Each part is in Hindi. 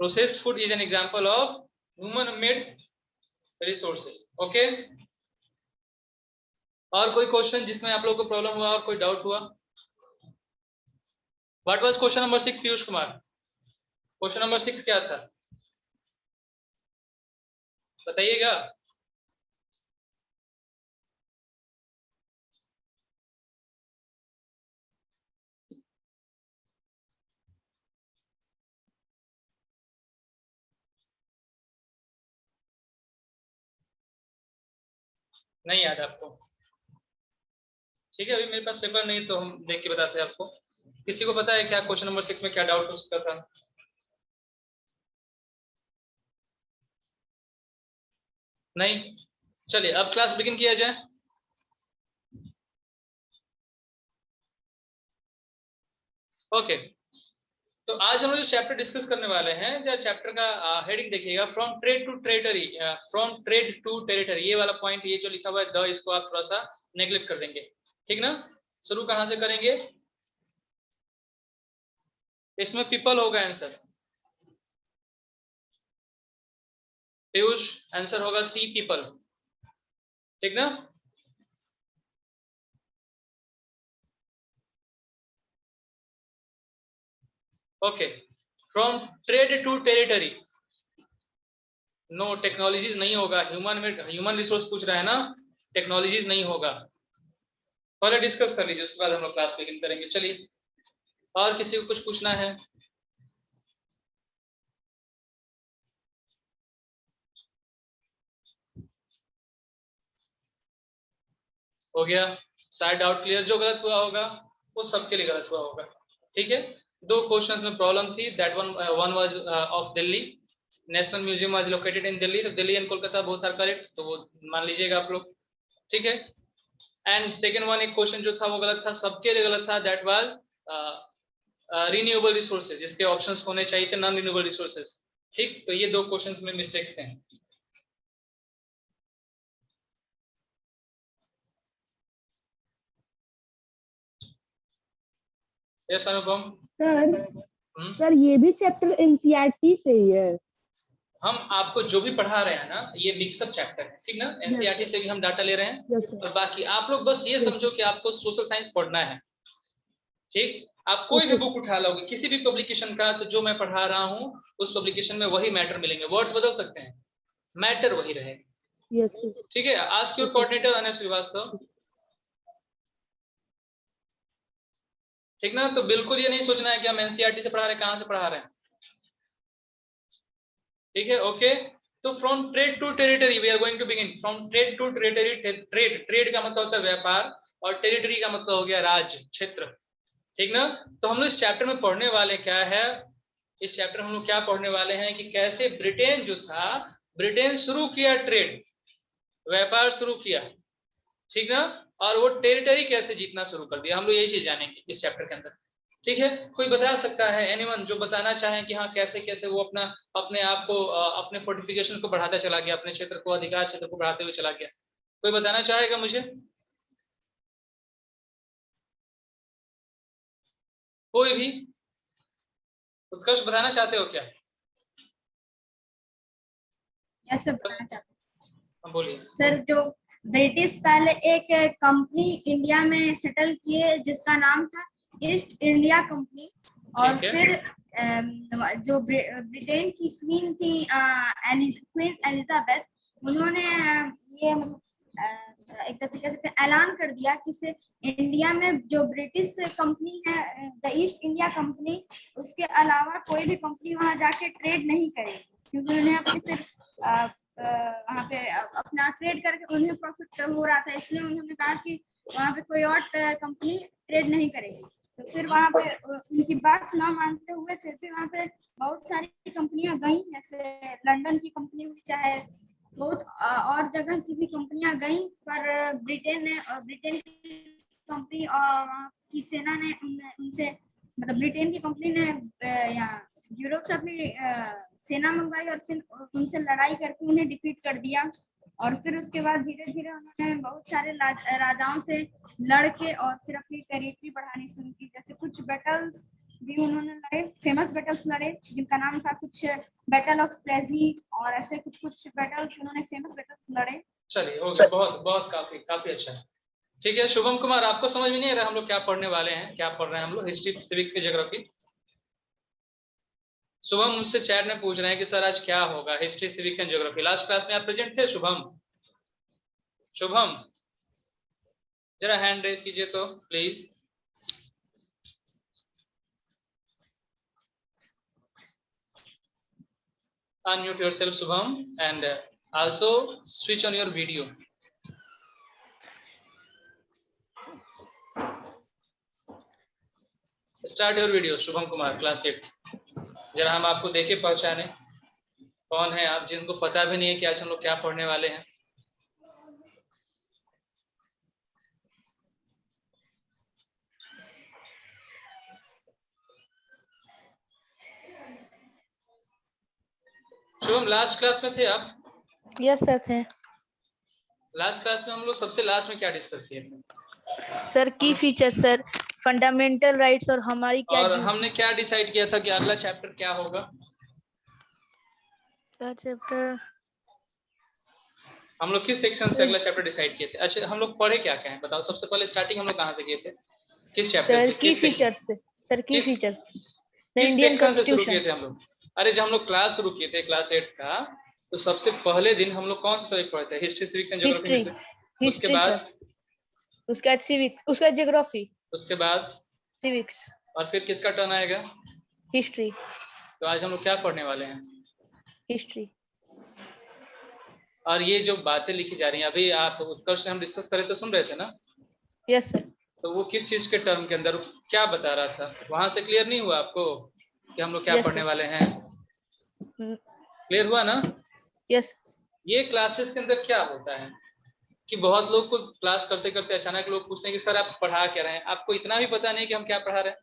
Processed food is an example of human made resources. Okay, और कोई क्वेश्चन जिसमें आप लोगों को प्रॉब्लम हुआ और कोई डाउट हुआ? What was question number 6 Piyush Kumar? Question number 6 क्या था बताइएगा। नहीं याद आपको? ठीक है, अभी मेरे पास पेपर नहीं तो हम देख के बताते हैं आपको। किसी को पता है क्या क्वेश्चन नंबर 6 में क्या डाउट हो सकता था? नहीं, चलिए अब क्लास बिगिन किया जाए। ओके, तो आज हम लोग जो चैप्टर डिस्कस करने वाले हैं, जो चैप्टर का हेडिंग देखिएगा, from trade to territory, from trade to territory. ये वाला पॉइंट, ये जो लिखा हुआ है द, इसको आप थोड़ा सा नेग्लेक्ट कर देंगे, ठीक ना। शुरू कहां से करेंगे? इसमें पीपल होगा आंसर। पीयूष, आंसर होगा सी, पीपल, ठीक ना। Okay, from trade to territory, no technologies नहीं होगा। ह्यूमन रिसोर्स पूछ रहा है ना, टेक्नोलॉजीज नहीं होगा। पहले डिस्कस कर लीजिए, उसके बाद हम लोग क्लास बिगिन करेंगे। चलिए, और किसी को कुछ पूछना है? हो गया? सारे डाउट क्लियर? जो गलत हुआ होगा वो सबके लिए गलत हुआ होगा, ठीक है। दो क्वेश्चंस में प्रॉब्लम थी, that one was of Delhi, national museum was located in Delhi, तो Delhi and Kolkata both are correct, तो वो मान लीजिएगा आप लोग, ठीक है। एंड सेकेंड वन, एक क्वेश्चन जो था वो गलत था, सबके लिए गलत था, दैट वाज रिन्यूएबल रिसोर्सेज, जिसके ऑप्शंस होने चाहिए थे नॉन रिन्यूएबल रिसोर्सेज, ठीक। तो ये दो क्वेश्चंस में मिस्टेक्स थे। यस अनुपम? सर ये भी चैप्टर एनसीईआरटी से ही है। हम आपको जो भी पढ़ा रहे हैं ना, ये मिक्सअप चैप्टर है, ठीक ना। एनसीईआरटी से भी हम डाटा ले रहे हैं, और बाकी आप लोग बस ये समझो कि आपको सोशल साइंस पढ़ना है, ठीक। आप कोई भी बुक उठा लोगे किसी भी पब्लिकेशन का, तो जो मैं पढ़ा रहा हूँ उस पब्लिकेशन में वही मैटर मिलेंगे, वर्ड्स बदल सकते हैं, मैटर वही रहेगा, ठीक है। आज की कोऑर्डिनेटर अनिल श्रीवास्तव, ठीक ना। तो बिल्कुल ये नहीं सोचना है कि हम एनसीईआरटी से पढ़ा रहे हैं, कहां से पढ़ा रहे हैं, ठीक है। ओके, तो from trade to territory we are going to begin, from trade to territory. Trade का मतलब होता है व्यापार, और टेरिटरी का मतलब हो गया राज्य, क्षेत्र, ठीक ना। तो हम लोग इस चैप्टर में पढ़ने वाले क्या है, इस चैप्टर में हम लोग क्या पढ़ने वाले हैं कि कैसे ब्रिटेन जो था, ब्रिटेन शुरू किया ट्रेड, व्यापार शुरू किया, ठीक ना। और वो टेरिटरी कैसे जीतना शुरू कर दिया, हम लोग यही चीज जानेंगे इस चैप्टर के अंदर, ठीक है। कोई बता सकता है, एनीवन जो बताना चाहे कि हाँ कैसे कैसे वो अपना अपने आप को अपने फोर्टिफिकेशन को बढ़ाता चला गया, अपने क्षेत्र को, अधिकार क्षेत्र को बढ़ाते हुए चला गया? कोई बताना चाहेगा मुझे? कोई भी उत्कर्ष बताना चाहते हो क्या? सर बताना चाहते हाँ बोलिए सर। जो ब्रिटिश पहले एक कंपनी इंडिया में सेटल किए जिसका नाम था ईस्ट इंडिया कंपनी, और फिर जो ब्रिटेन की क्वीन थी क्वीन एलिजाबेथ, उन्होंने ये एक तरह से कह सकते हैं ऐलान कर दिया कि फिर इंडिया में जो ब्रिटिश कंपनी है द ईस्ट इंडिया कंपनी, उसके अलावा कोई भी कंपनी वहां जाके ट्रेड नहीं करेगी, क्योंकि उन्हें अपने फिर वहाँ पे अपना ट्रेड करके उन्हें प्रॉफिट हो रहा था, इसलिए उन्होंने कहा कि वहाँ पे कोई और कंपनी ट्रेड नहीं करेगी। तो फिर वहाँ पे उनकी बात ना मानते हुए फिर भी वहाँ पे बहुत सारी कंपनियां गई, जैसे लंदन की कंपनी हुई, चाहे बहुत और जगह की भी कंपनियां गई, पर ब्रिटेन की कंपनी और वहाँ की सेना ने उनसे, मतलब ब्रिटेन की कंपनी ने यहाँ यूरोप से अपनी सेना मंगवाई और फिर उनसे लड़ाई करके उन्हें डिफीट कर दिया। और फिर उसके बाद धीरे धीरे उन्होंने बहुत सारे राजाओं से लड़ के और फिर अपनी टेरिटरी बढ़ानी शुरू की, जैसे कुछ बैटल्स भी उन्होंने लड़े, फेमस बैटल्स लड़े जिनका नाम था कुछ बैटल ऑफ प्लेजी और ऐसे कुछ बैटल्स, उन्होंने फेमस बैटल्स लड़े। चलिए हो गया, बहुत बहुत काफी काफी अच्छा है। ठीक है शुभम कुमार, आपको समझ में नहीं आ रहा हम लोग क्या पढ़ने वाले हैं, क्या पढ़ रहे हैं हम लोग, हिस्ट्री सिविक्स की ज्योग्राफी? शुभम मुझसे चैट में पूछ रहे हैं कि सर आज क्या होगा, history civics and geography. Last class में आप प्रेजेंट थे शुभम? शुभम जरा हैंड रेज कीजिए तो please. Unmute yourself Shubham and also switch on your video. Start your video Shubham Kumar class 8। जरा हम आपको देखे पहचाने कौन है आप, जिनको पता भी नहीं है कि आज हम लोग क्या पढ़ने वाले हैं। शुभम लास्ट क्लास में थे आप? यस सर थे। लास्ट क्लास में हम लोग सबसे लास्ट में क्या डिस्कस किए थे सर? की फीचर सर, फंडामेंटल राइट्स और हमारी क्या, और हमने क्या डिसाइड किया था कि अगला चैप्टर क्या होगा? क्या चैप्टर? हम लोग किस सेक्शन से अगला चैप्टर डिसाइड किए थे? अच्छा हम लोग पढ़े क्या क्या है बताओ, सबसे पहले स्टार्टिंग हम लोग कहाँ से किए थे, किस चैप्टर से? की फीचर से सर, की फीचर से द इंडियन सेक्शन से शुरू किए कॉन्स्टिट्यूशन। थे हम लोग? अरे जब हम लोग क्लास शुरू किए थे क्लास 8 का, तो सबसे पहले दिन हम लोग कौन सा सब्जेक्ट पढ़े थे? हिस्ट्री सिविक्स एंड ज्योग्राफी में से। उसके हिस्ट्री बाद सर, उसके बाद सिविक्स, उसके बाद ज्योग्राफी, उसके बाद सिविक्स और फिर किसका टर्न आएगा? हिस्ट्री। तो आज हम लोग क्या पढ़ने वाले हैं? हिस्ट्री। और ये जो बातें लिखी जा रही हैं अभी आप उत्कर्ष से हम डिस्कस कर रहे थे, सुन रहे थे ना? Yes sir. तो वो किस चीज के टर्म के अंदर क्या बता रहा था, वहां से क्लियर नहीं हुआ आपको कि हम लोग क्या Yes, पढ़ने sir. वाले हैं? क्लियर हुआ ना? यस। ये क्लासेस के अंदर क्या होता है कि बहुत लोग को क्लास करते करते अचानक लोग पूछते हैं कि सर आप पढ़ा क्या रहे हैं, आपको इतना भी पता नहीं कि हम क्या पढ़ा रहे हैं।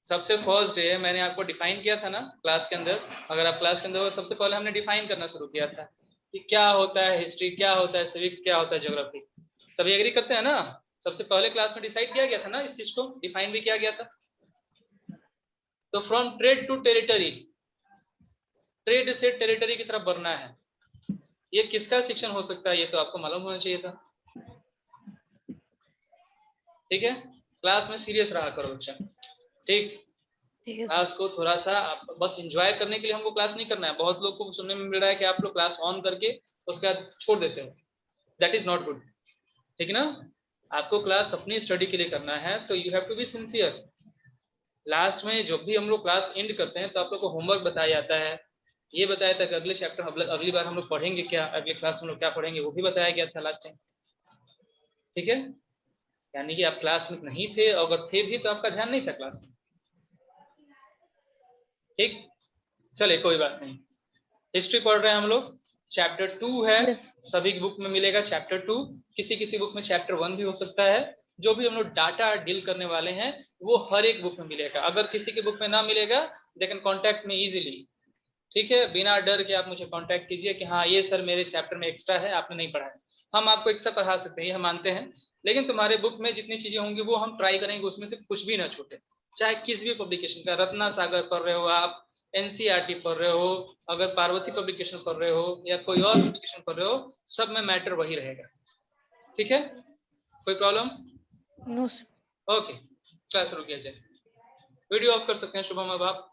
सबसे फर्स्ट डे मैंने आपको डिफाइन किया था ना क्लास के अंदर, अगर आप क्लास के अंदर हो, सबसे पहले हमने डिफाइन करना शुरू किया था कि क्या होता है हिस्ट्री, क्या होता है सिविक्स, क्या होता है ज्योग्राफी। सभी एग्री करते हैं ना? सबसे पहले क्लास में डिसाइड किया गया था ना, इस चीज को डिफाइन भी किया गया था। तो from trade to territory, trade से टेरिटरी की तरफ बढ़ना है, ये किसका सेक्शन हो सकता है? ये तो आपको मालूम होना चाहिए था। ठीक है, क्लास में सीरियस रहा करो बच्चा। ठीक, क्लास को थोड़ा सा बस एंजॉय करने के लिए हमको क्लास नहीं करना है। बहुत लोग को सुनने में मिल रहा है कि आप लोग क्लास ऑन करके उसके बाद छोड़ देते हो, दैट इज नॉट गुड। ठीक है ना? आपको क्लास अपनी स्टडी के लिए करना है, तो you have to be sincere. Last में जब भी हम लोग क्लास एंड करते हैं तो आप लोग को होमवर्क बताया जाता है, ये बताया था कि अगले चैप्टर अगली बार हम लोग पढ़ेंगे क्या, अगले क्लास में हम लोग क्या पढ़ेंगे वो भी बताया गया था लास्ट टाइम। ठीक है, यानी कि आप क्लास में नहीं थे, अगर थे भी तो आपका ध्यान नहीं था क्लास में। ठीक, चले कोई बात नहीं। हिस्ट्री पढ़ रहे हैं हम लोग, चैप्टर 2 है। Yes. सभी की बुक में मिलेगा चैप्टर 2, किसी किसी बुक में चैप्टर 1 भी हो सकता है। जो भी हम लोग डाटा डील करने वाले हैं वो हर एक बुक में मिलेगा। अगर किसी के बुक में ना मिलेगा they can contact me easily. ठीक है, बिना डर के आप मुझे कांटेक्ट कीजिए कि हाँ ये सर मेरे चैप्टर में एक्स्ट्रा है, आपने नहीं पढ़ा है। हम आपको एक्स्ट्रा पढ़ा सकते हैं, ये हम मानते हैं, लेकिन तुम्हारे बुक में जितनी चीजें होंगी वो हम ट्राई करेंगे उसमें से कुछ भी ना छूटे। चाहे किसी भी पब्लिकेशन का, रत्ना सागर पढ़ रहे हो आप, एनसीईआरटी पढ़ रहे हो, अगर पार्वती पब्लिकेशन पढ़ रहे हो या कोई और पब्लिकेशन पढ़ रहे हो, सब में मैटर वही रहेगा। ठीक है, कोई प्रॉब्लम? नो। ओके, क्लास शुरू किया जाए। वीडियो ऑफ कर सकते हैं शुभम अब आप।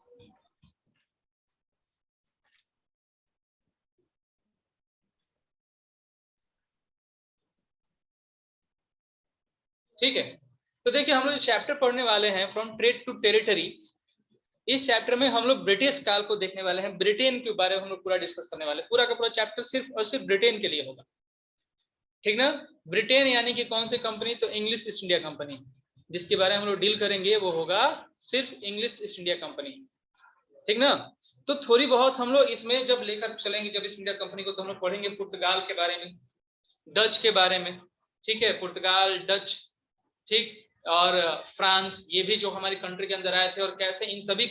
ठीक है, तो देखिए हम लोग जो चैप्टर पढ़ने वाले हैं फ्रॉम ट्रेड टू टेरिटरी, इस चैप्टर में हम लोग ब्रिटिश काल को देखने वाले हैं, ब्रिटेन के बारे में हम लोग पूरा डिस्कस करने वाले हैं। पूरा का पूरा चैप्टर सिर्फ और सिर्फ ब्रिटेन के लिए होगा। ठीक ना? ब्रिटेन यानी कि कौन सी कंपनी? तो इंग्लिश ईस्ट इंडिया कंपनी, जिसके बारे में हम लोग डील करेंगे वो होगा सिर्फ इंग्लिश ईस्ट इंडिया कंपनी। ठीक ना? तो थोड़ी बहुत हम लोग इसमें जब लेकर चलेंगे, जब ईस्ट इंडिया कंपनी को, तो हम लोग पढ़ेंगे पुर्तगाल के बारे में, डच के बारे में। ठीक है, पुर्तगाल, डच, ठीक, और फ्रांस, ये भी जो हमारी कंट्री के अंदर आए थे, और कैसे इन सभी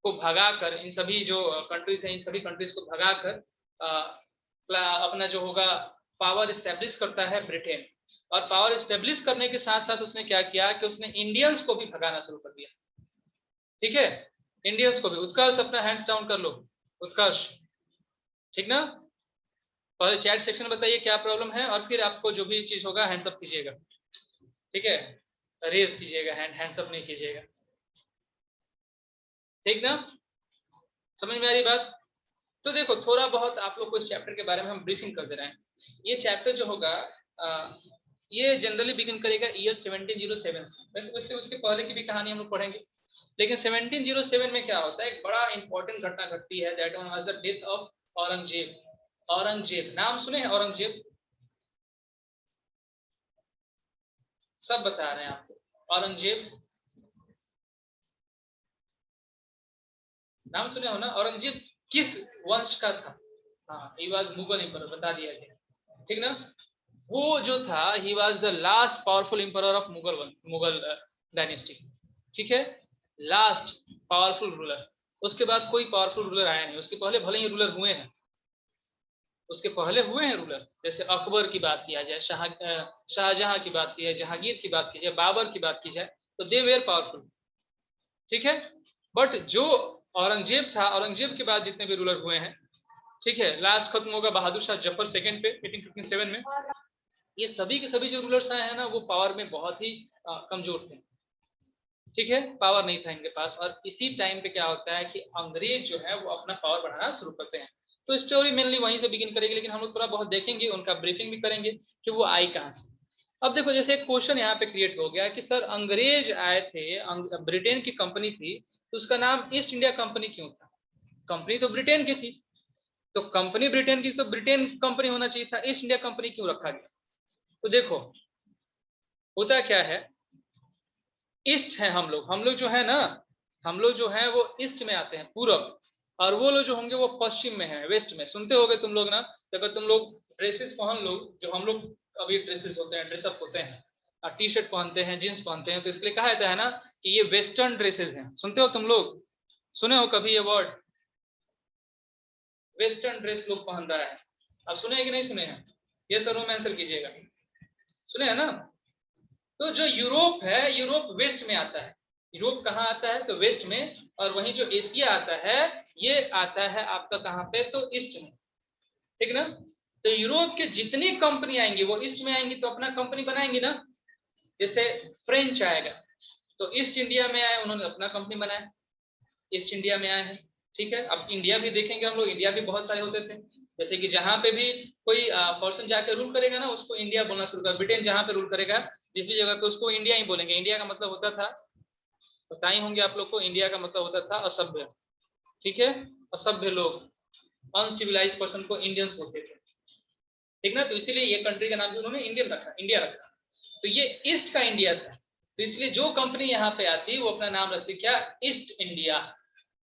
को भगाकर, इन सभी जो कंट्रीज हैं, इन सभी कंट्रीज को भगाकर अपना जो होगा पावर स्टैब्लिश करता है ब्रिटेन। और पावर स्टेब्लिश करने के साथ साथ उसने क्या किया कि उसने इंडियंस को भी भगाना शुरू कर दिया। ठीक है, इंडियंस को भी। उत्कर्ष अपना हैंड्स डाउन कर लो, उत्कर्ष, ठीक ना। पहले चैट सेक्शन में बताइए क्या प्रॉब्लम है, और फिर आपको जो भी चीज होगा हैंड्स अप कीजिएगा, ठीक है, रेज कीजिएगा, हैंड्स अप नहीं कीजिएगा, ठीक ना। समझ में आ रही बात। तो देखो थोड़ा बहुत आप लोग को इस चैप्टर के बारे में हम ब्रीफिंग कर दे रहे हैं। ये चैप्टर जो होगा ये जनरली बिगिन करेगा ईयर 1707 से, वैसे उससे उसके पहले की भी कहानी हम लोग पढ़ेंगे, लेकिन 1707 में क्या होता है, एक बड़ा इंपॉर्टेंट घटना घटती है, that one was the death of Aurangzeb. Aurangzeb नाम सुने हैं, औरंगजेब, सब बता रहे हैं आपको। औरंगजेब नाम सुने हो ना। औरंगजेब किस वंश का था? हाँ, ही वाज मुगल एम्परर, बता दिया गया, ठीक ना। वो जो था, he was the last powerful emperor of Mughal dynasty, ठीक है, लास्ट पावरफुल रूलर। उसके बाद कोई पावरफुल रूलर आया नहीं। उसके पहले भले ही रूलर हुए हैं, उसके पहले हुए हैं रूलर, जैसे अकबर की बात किया जाए, शाहजहां की बात की जाए, जहांगीर की बात की जाए, बाबर की बात की जाए, तो दे वेर पावरफुल, ठीक है। बट जो औरंगजेब था, औरंगजेब के बाद जितने भी रूलर हुए हैं, ठीक है, लास्ट खत्म होगा बहादुर शाह जफर सेकंड पे 1857 में। ये सभी के सभी जो रूलर्स आए हैं ना, वो पावर में बहुत ही कमजोर थे, ठीक है, पावर नहीं था इनके पास। और इसी टाइम पे क्या होता है कि अंग्रेज जो है वो अपना पावर बढ़ाना शुरू करते हैं। तो स्टोरी मेनली वहीं से बिगिन करेगी, लेकिन हम लोग थोड़ा बहुत देखेंगे, उनका ब्रीफिंग भी करेंगे कि वो आई कहाँ से। अब देखो जैसे एक क्वेश्चन यहाँ पे क्रिएट हो गया कि सर अंग्रेज आए थे, ब्रिटेन की कंपनी थी, तो उसका नाम ईस्ट इंडिया कंपनी क्यों था? कंपनी तो ब्रिटेन की थी, तो कंपनी ब्रिटेन की, तो ब्रिटेन कंपनी होना चाहिए था, ईस्ट इंडिया कंपनी क्यों रखा गया? तो देखो होता क्या है, ईस्ट है हम लोग जो है ना, हम लोग जो है वो ईस्ट में आते हैं, पूरब, और वो लोग जो होंगे वो पश्चिम में है, वेस्ट में। सुनते होगे तुम लोग ना, अगर तुम लोग ड्रेसेस पहन लो, जो हम लोग अभी ड्रेसेस होते हैं, ड्रेसअप होते हैं, टी शर्ट पहनते हैं, जींस पहनते हैं, तो इसके लिए कहा जाता है ना कि ये वेस्टर्न ड्रेसेस हैं। सुनते हो तुम लोग, सुने हो कभी ये वर्ड, वेस्टर्न ड्रेस लोग पहन रहा है? आप सुने हैं कि नहीं सुने हैं? ये सर में आंसर कीजिएगा, सुने हैं ना। तो जो यूरोप है, यूरोप वेस्ट में आता है। यूरोप कहाँ आता है? तो वेस्ट में। और वहीं जो एशिया आता है, ये आता है आपका कहाँ पे? तो ईस्ट में, ठीक ना। तो यूरोप के जितनी कंपनी आएंगी वो ईस्ट में आएंगी, तो अपना कंपनी बनाएंगी ना। जैसे फ्रेंच आएगा, तो ईस्ट इंडिया में आए, उन्होंने अपना कंपनी बनाया, ईस्ट इंडिया में आए हैं, ठीक है। अब इंडिया भी देखेंगे हम लोग, इंडिया भी बहुत सारे होते थे, जैसे कि जहां पे भी कोई पर्सन जाकर रूल करेगा ना, उसको इंडिया बोलना शुरू कर। ब्रिटेन जहां पे रूल करेगा जिस भी जगह पे, उसको इंडिया ही बोलेंगे। इंडिया का मतलब होता था, पता ही होंगे आप लोग को, इंडिया का मतलब होता था असभ्य, ठीक है, असभ्य लोग, अनसिविलाइज्ड पर्सन को इंडियंस बोलते थे, ठीक ना। तो इसीलिए ये कंट्री का नाम भी उन्होंने इंडियन रखा, इंडिया रखा। तो ये ईस्ट का इंडिया था, तो इसलिए जो कंपनी यहाँ पे आती वो अपना नाम रखती क्या? East India.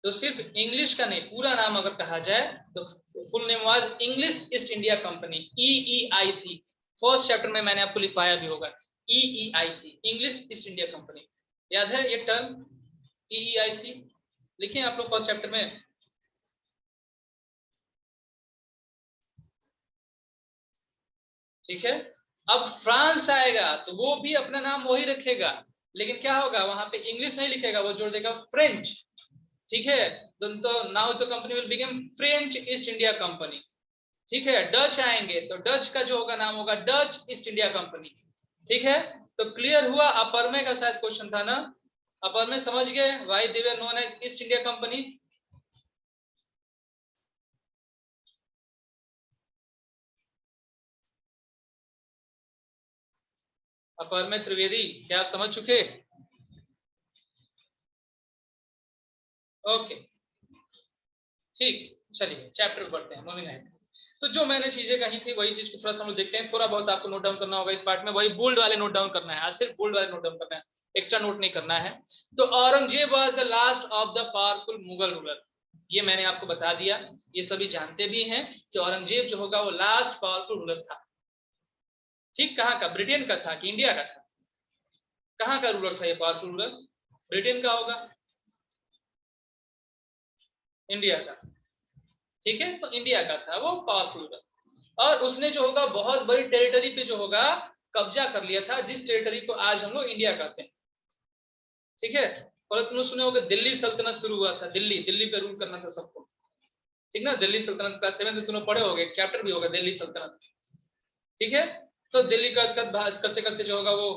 तो सिर्फ इंग्लिश का नहीं, पूरा नाम अगर कहा जाए तो full name was English east India company, EEIC। First chapter में मैंने आपको लिखवाया भी होगा, EEIC, English east India company. याद है ये टर्म EEIC? लिखिए आप लोग फर्स्ट चैप्टर में। ठीक है। अब फ्रांस आएगा तो वो भी अपना नाम वही रखेगा, लेकिन क्या होगा, वहां पे इंग्लिश नहीं लिखेगा, वो जोड़ देगा फ्रेंच, ठीक है। तो now the company will become French east India company, ठीक है। डच आएंगे तो डच का जो होगा नाम होगा डच ईस्ट इंडिया कंपनी, ठीक है। तो क्लियर हुआ? अपर में का शायद क्वेश्चन था ना, अपर में समझ गए why they were known as East India Company? अपर में त्रिवेदी, क्या आप समझ चुके? ओके, ठीक, चलिए चैप्टर पढ़ते हैं, मूविंग अहेड। तो जो मैंने चीजें कही थी वही चीज को थोड़ा सा हम लोग देखते हैं। थोड़ा बहुत आपको नोट डाउन करना होगा इस पार्ट में, वही बोल्ड वाले नोट डाउन करना है, आज सिर्फ बोल्ड वाले नोट डाउन करना है, एक्स्ट्रा नोट नहीं करना है। तो Aurangzeb was the last of the powerful Mughal ruler, ये मैंने आपको बता दिया, ये सभी जानते भी हैं कि औरंगजेब जो होगा वो लास्ट पावरफुल रूलर था, ठीक। कहाँ का? ब्रिटेन का था कि इंडिया का था? कहाँ का रूलर था ये पावरफुल रूलर? ब्रिटेन का होगा, इंडिया का, ठीक है। तो इंडिया का था वो पावरफुल रूलर, और उसने जो होगा बहुत बड़ी टेरिटरी पे जो होगा कब्जा कर लिया था जिस टेरिटरी को आज हम लोग इंडिया कहते हैं। ठीक है, और तुमने सुने होगा दिल्ली सल्तनत शुरू हुआ था, दिल्ली पे रूल करना था सबको, ठीक ना। दिल्ली सल्तनत का 7th में तुमने पढ़े होगे, एक चैप्टर भी होगा दिल्ली सल्तनत। ठीक है, तो दिल्ली का करते करते जो होगा वो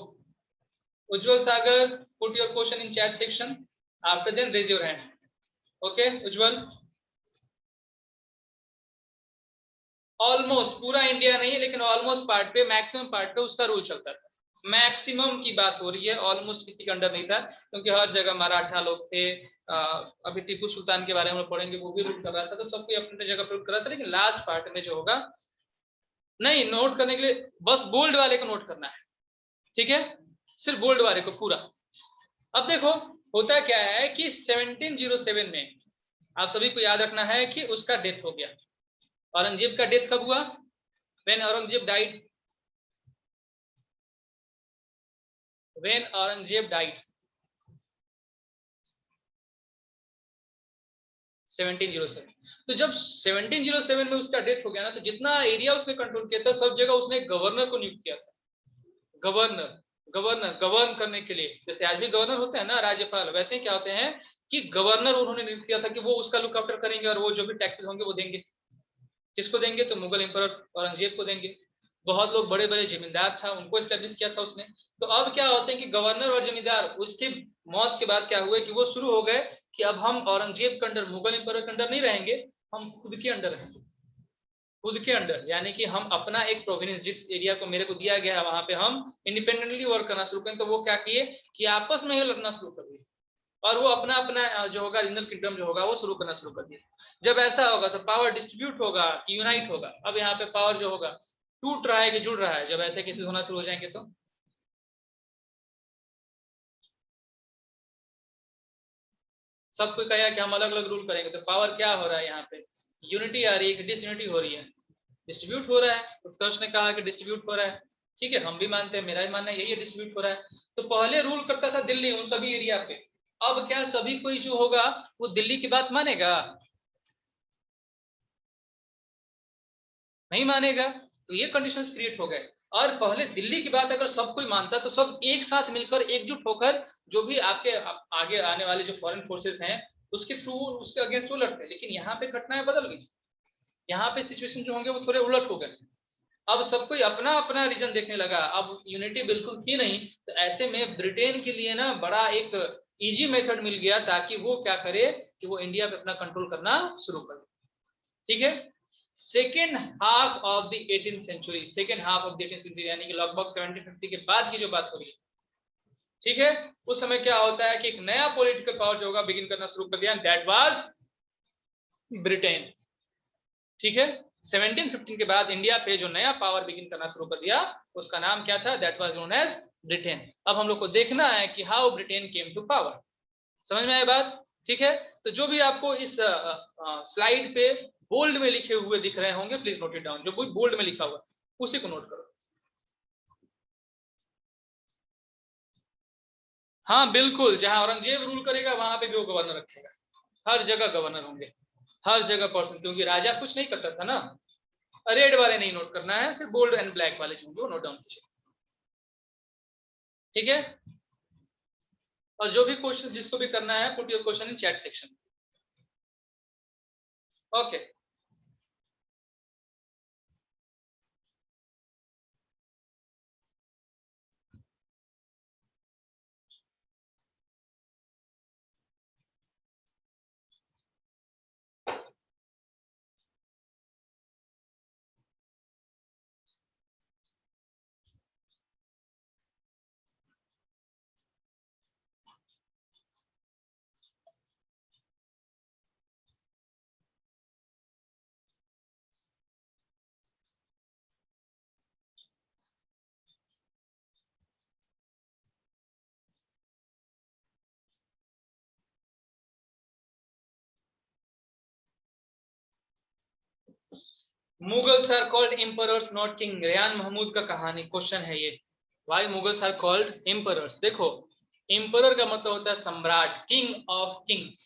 Ujjwal Sagar, put your question in chat section, after then raise your hand. Okay Ujjwal, almost पूरा इंडिया नहीं लेकिन ऑलमोस्ट पार्ट पे, मैक्सिमम पार्ट पे उसका रूल चलता था। मैक्सिमम की बात हो रही है, ऑलमोस्ट किसी के अंडर नहीं था, क्योंकि हर जगह मराठा लोग थे। अभी टीपू सुल्तान के बारे में पढ़ेंगे, वो भी रूल कर रहा था, तो सब कोई अपनी जगह पर रूल कर रहा था। लेकिन लास्ट पार्ट में जो होगा, नहीं नोट करने के लिए बस बोल्ड वाले को नोट करना है, ठीक है, सिर्फ बोल्ड वाले को पूरा। अब देखो होता क्या है कि 1707 में आप सभी को याद रखना है कि उसका डेथ हो गया। औरंगजेब का डेथ कब हुआ? When Aurangzeb died, when Aurangzeb died 1707। तो जब 1707 में उसका डेथ हो गया ना, तो जितना एरिया उसने कंट्रोल किया था सब जगह उसने गवर्नर को नियुक्त किया था। गवर्नर गवर्न करने के लिए, जैसे आज भी गवर्नर होते हैं ना राज्यपाल, वैसे ही क्या होते हैं कि गवर्नर उन्होंने नियुक्त किया था कि वो उसका लुक आफ्टर करेंगे और वो जो भी टैक्सेस होंगे वो देंगे। किसको देंगे? तो मुगल एम्परर औरंगजेब को देंगे। बहुत लोग बड़े बड़े जमींदार था, उनको एस्टेब्लिश किया था उसने। तो अब क्या होते हैं कि गवर्नर और जमींदार उसकी मौत के बाद क्या हुए कि वो शुरू हो गए कि अब हम औरंगजेब के अंडर, मुगल एम्परर के अंडर नहीं रहेंगे, हम खुद के अंडर रहेंगे। खुद के अंडर यानी कि हम अपना एक प्रोविंस, जिस एरिया को मेरे को दिया गया है वहां पे हम इंडिपेंडेंटली वर्क करना शुरू करें। तो वो क्या किए कि आपस में ही लड़ना शुरू कर दिए और वो अपना अपना जो होगा रीजनल किंगडम जो होगा वो शुरू करना शुरू कर दिया। जब ऐसा होगा तो पावर डिस्ट्रीब्यूट होगा कि यूनाइट होगा। अब यहाँ पे पावर जो होगा टूट रहा है कि जुड़ रहा है, जब ऐसे केसेस होना शुरू हो जाएंगे तो सबको कहा कि हम अलग अलग रूल करेंगे, तो पावर क्या हो रहा है यहाँ पे, यूनिटी आ रही है कि डिसयूनिटी हो रही है? डिस्ट्रीब्यूट हो रहा है। उत्कर्ष ने कहा कि डिस्ट्रीब्यूट हो रहा है, ठीक है, हम भी मानते हैं, मेरा भी मानना यही है, डिस्ट्रीब्यूट हो रहा है। तो पहले रूल करता था दिल्ली उन सभी एरिया पे, अब क्या सभी कोई जो होगा वो दिल्ली की बात मानेगा? नहीं मानेगा। तो ये कंडीशंस क्रिएट हो गए। और पहले दिल्ली की बात अगर सब कोई मानता तो सब एक साथ मिलकर एकजुट होकर जो भी आपके आगे आने वाले जो फॉरेन फोर्सेस हैं उसके थ्रू उसके अगेंस्ट वो लड़ते। लेकिन यहाँ पे घटनाएं बदल गई, यहाँ पे सिचुएशन जो होंगे वो थोड़े उलट हो गए। अब सब कोई अपना अपना रीजन देखने लगा, अब यूनिटी बिल्कुल थी नहीं। तो ऐसे में ब्रिटेन के लिए ना बड़ा एक इजी मेथड मिल गया ताकि वो क्या करे कि वो इंडिया पे अपना कंट्रोल करना शुरू करे। ठीक है, second half of the 18th century, second half of the 18th century यानी कि लगभग 1750 के बाद की जो बात हो रही है, ठीक है, उस समय क्या होता है कि एक नया पॉलिटिकल पावर जो होगा बिगिन करना शुरू कर दिया, दैट वाज ब्रिटेन। ठीक है, 1715 के बाद इंडिया पे जो नया पावर बिगिन करना शुरू कर दिया उसका नाम क्या था? That was known as Britain. अब हम लोग को देखना है कि how Britain came to power. समझ में आया बात? ठीक है, तो जो भी आपको इस स्लाइड पे बोल्ड में लिखे हुए दिख रहे होंगे प्लीज नोट इट डाउन। जो बोल्ड में लिखा हुआ उसी को नोट करो। हाँ बिल्कुल, जहां औरंगजेब रूल करेगा वहां पे भी वो गवर्नर रखेगा, हर जगह गवर्नर होंगे, हर जगह पर्सन, क्योंकि राजा कुछ नहीं करता था ना। रेड वाले नहीं नोट करना है, सिर्फ बोल्ड एंड ब्लैक वाले जो होंगे वो नोट डाउन कीजिए। ठीक है, और जो भी क्वेश्चन जिसको भी करना है put your question in chat section. Okay, Mughals are called emperors not king. Rayan Mahmood का कहानी क्वेश्चन है ये, why Mughals are called emperors. देखो एम्परर का मतलब होता है सम्राट, किंग ऑफ किंग्स,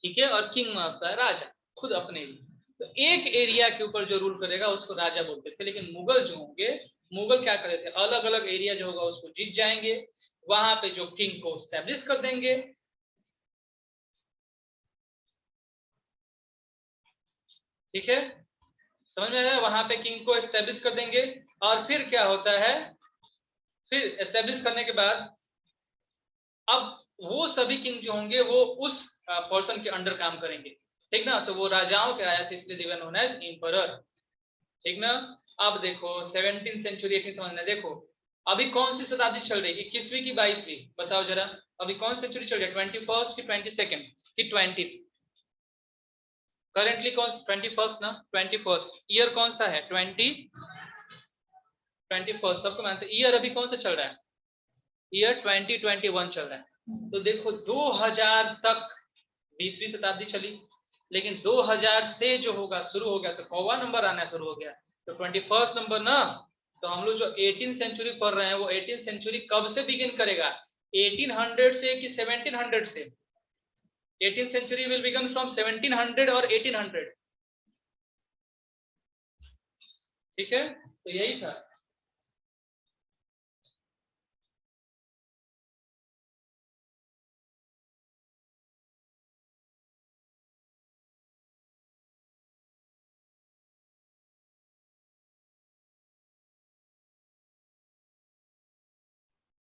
ठीक है, और किंग होता है राजा, खुद अपने लिए। तो एक एरिया के ऊपर जो रूल करेगा उसको राजा बोलते थे। लेकिन मुगल जो होंगे मुगल क्या करते थे, अलग अलग एरिया जो होगा उसको जीत जाएंगे, वहां पे जो किंग को स्टैब्लिश कर देंगे। ठीक है, समझ में आया, वहां पे किंग को एस्टेब्लिश कर देंगे। और फिर क्या होता है, फिर एस्टेब्लिश करने के बाद अब वो सभी किंग जो होंगे वो उस पर्सन के अंडर काम करेंगे, ठीक ना। तो वो राजाओं के आया थे, इसलिए दे वर नोन एज एम्परर, ठीक ना। अब देखो 17th सेंचुरी 18 समझना, देखो अभी कौन सी शताब्दी चल रही है, 21वीं की 22वीं, बताओ जरा, अभी कौन सी सेंचुरी चल रही है, 21st की 22nd की 20th, करेंटली कौन, 21st ना, 21st ईयर कौन सा है, 21st सबको मानते, ईयर अभी कौन सा चल रहा है, ईयर 2021 चल रहा है। तो देखो 2000 तक 20वीं शताब्दी चली, लेकिन 2000 से जो होगा शुरू हो गया तो कौवा नंबर आना शुरू हो गया, तो 21st नंबर ना। तो हम लोग जो 18th सेंचुरी पढ़ रहे हैं वो 18th सेंचुरी कब से बिगिन करेगा, 1800 से कि 1700 से, 18th century will begin from 1700 और 1800, ठीक है, तो यही था।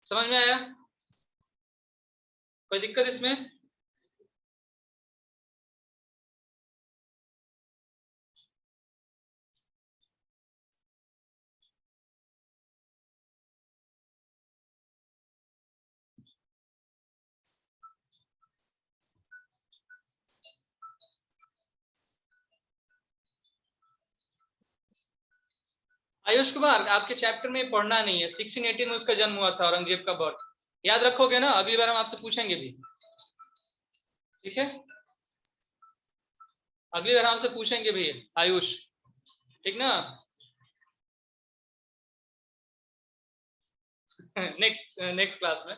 समझ में आया, कोई दिक्कत इसमें? आयुष कुमार, आपके चैप्टर में पढ़ना नहीं है, 1618 में उसका जन्म हुआ था, औरंगजेब का बर्थ, याद रखोगे ना, अगली बार हम आपसे पूछेंगे भी, ठीक है, अगली बार हमसे पूछेंगे भी आयुष, ठीक ना। नेक्स्ट क्लास में।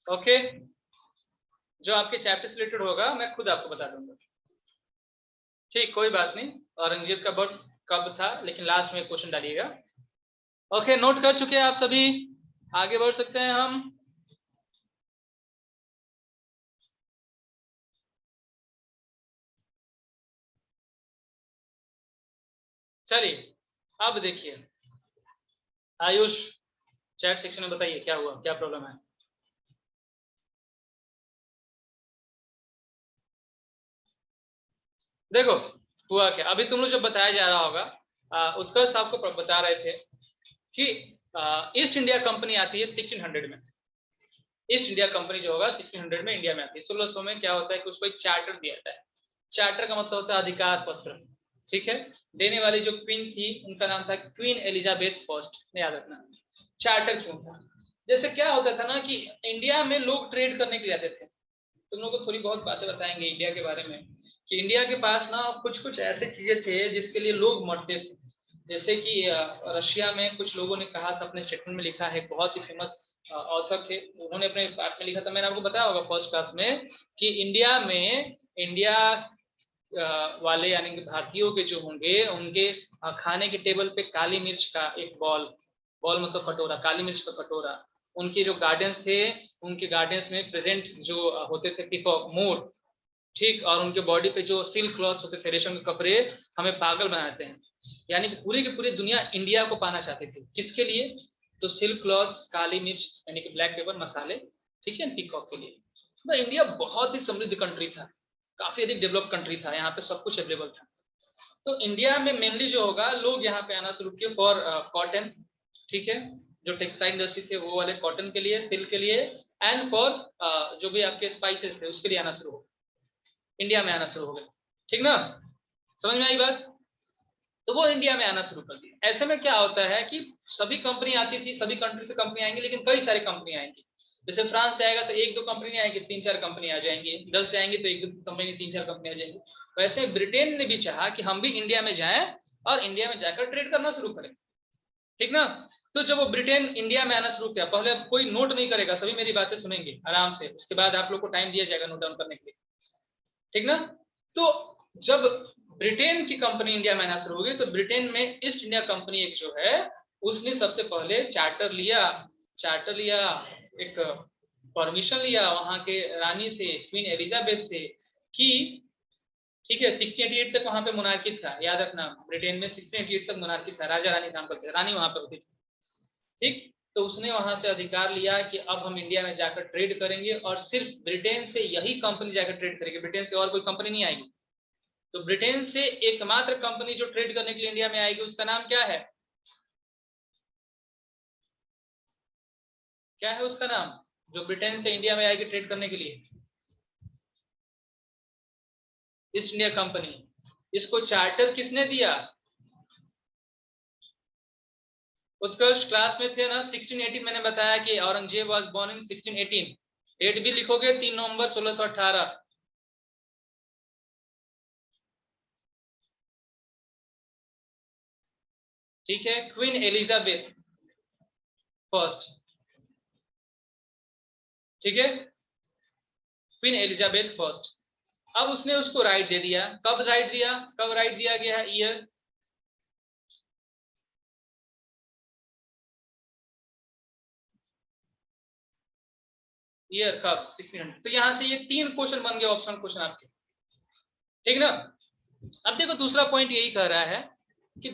ओके, जो आपके चैप्टर से रिलेटेड होगा मैं खुद आपको बता दूंगा, ठीक, कोई बात नहीं। औरंगजेब का बर्थ कब था, लेकिन लास्ट में क्वेश्चन डालिएगा। ओके, नोट कर चुके हैं आप सभी, आगे बढ़ सकते हैं हम। चलिए अब देखिए, आयुष चैट सेक्शन में बताइए क्या हुआ, क्या प्रॉब्लम है। देखो हुआ क्या, अभी तुम लोग जब बताया जा रहा होगा, उत्कर्ष आपको बता रहे थे कि ईस्ट इंडिया कंपनी आती है 1600 में, ईस्ट इंडिया कंपनी जो होगा 1600 में इंडिया में आती है। 1600 में क्या होता है कि उसको एक चार्टर दिया जाता है, चार्टर का मतलब होता है अधिकार पत्र, ठीक है। देने वाली जो क्वीन थी उनका नाम था क्वीन एलिजाबेथ फर्स्ट, याद रखना। चार्टर क्यों था, जैसे क्या होता था ना कि इंडिया में लोग ट्रेड करने के लिए आते थे, तुम लोग को थोड़ी बहुत बातें बताएंगे इंडिया के बारे में, कि इंडिया के पास ना कुछ कुछ ऐसे चीजें थे जिसके लिए लोग मरते थे। जैसे कि रशिया में कुछ लोगों ने कहा था, अपने स्टेटमेंट में लिखा है, बहुत ही फेमस ऑथर थे, उन्होंने अपने पार्ट में लिखा था, मैंने आपको बताया होगा फर्स्ट क्लास में, कि इंडिया वाले यानी कि भारतीयों के जो होंगे उनके खाने के टेबल पे काली मिर्च का एक बॉल, बॉल मतलब कटोरा, काली मिर्च का कटोरा, उनके जो गार्डन्स थे उनके गार्डन्स में प्रेजेंट जो होते थे पीकॉक, मोर, ठीक, और उनके बॉडी पे जो सिल्क क्लॉथ होते थे, रेशम के कपड़े, हमें पागल बनाते हैं। यानी कि पूरी की पूरी दुनिया इंडिया को पाना चाहती थी, किसके लिए, तो सिल्क क्लॉथ, काली मिर्च यानी कि ब्लैक पेपर मसाले, ठीक है, पीकॉक के लिए। तो इंडिया बहुत ही समृद्ध कंट्री था, काफी अधिक डेवलप कंट्री था, यहाँ पे सब कुछ अवेलेबल था। तो इंडिया में मेनली जो होगा लोग यहाँ पे आना शुरू किए फॉर कॉटन, ठीक है, जो टेक्सटाइल इंडस्ट्री थे वो वाले कॉटन के लिए, सिल्क के लिए, एंड फॉर जो भी आपके स्पाइसेस थे उसके लिए आना शुरू हो, इंडिया में आना शुरू हो गए, ठीक ना, समझ में आई बात। तो वो इंडिया में आना शुरू कर दिया। ऐसे में क्या होता है कि सभी कंपनी आती थी, सभी कंट्री से कंपनी आएंगी, लेकिन कई सारी कंपनी आएंगी। जैसे फ्रांस से आएगा तो एक दो कंपनी नहीं आएगी, 3-4 कंपनी आ जाएंगी, 10 से आएंगी तो एक दो कंपनी 3-4 कंपनी आ जाएंगी। वैसे ब्रिटेन ने भी चाहा कि हम भी इंडिया में जाएं और इंडिया में जाकर ट्रेड करना शुरू करें, ठीक ना। तो जब वो ब्रिटेन इंडिया में आना शुरू किया, पहले कोई नोट नहीं करेगा, सभी मेरी बातें सुनेंगे आराम से, उसके बाद आप लोग को टाइम दिया जाएगा नोट डाउन करने के लिए, ठीक ना। तो जब ब्रिटेन की कंपनी इंडिया में आना शुरू हो गई तो ब्रिटेन में ईस्ट इंडिया कंपनी एक जो है उसने सबसे पहले चार्टर लिया, एक परमिशन लिया वहां के रानी से, क्वीन एलिजाबेथ से, कि ठीक है 1688 तक वहां पे मोनार्की था, याद रखना ब्रिटेन में 1688 तक मोनार्की था, राजा रानी काम करते थे, रानी वहां पर होती थी, ठीक। तो उसने वहां से अधिकार लिया कि अब हम इंडिया में जाकर ट्रेड करेंगे और सिर्फ ब्रिटेन से यही कंपनी जाकर ट्रेड करेगी, ब्रिटेन से और कोई कंपनी नहीं आएगी। तो ब्रिटेन से एकमात्र कंपनी जो ट्रेड करने के लिए इंडिया में आएगी उसका नाम क्या है, क्या है उसका नाम, जो ब्रिटेन से इंडिया में आएगी ट्रेड करने के लिए? East India company. इसको चार्टर किसने दिया? उत्कर्ष क्लास में थे ना, 1618 मैंने बताया कि Aurangzeb was born in 1618। Date भी लिखोगे 3 नवंबर 1618। ठीक है, क्वीन एलिजाबेथ फर्स्ट, ठीक है, क्वीन एलिजाबेथ फर्स्ट। अब उसने उसको राइट दे दिया, कब राइट दिया, कब राइट दिया गया है, ईयर, ईयर कब, 1600। तो यहां से ये 3 क्वेश्चन बन गए ऑप्शनल क्वेश्चन आपके, ठीक ना। अब देखो दूसरा पॉइंट यही कह रहा है कि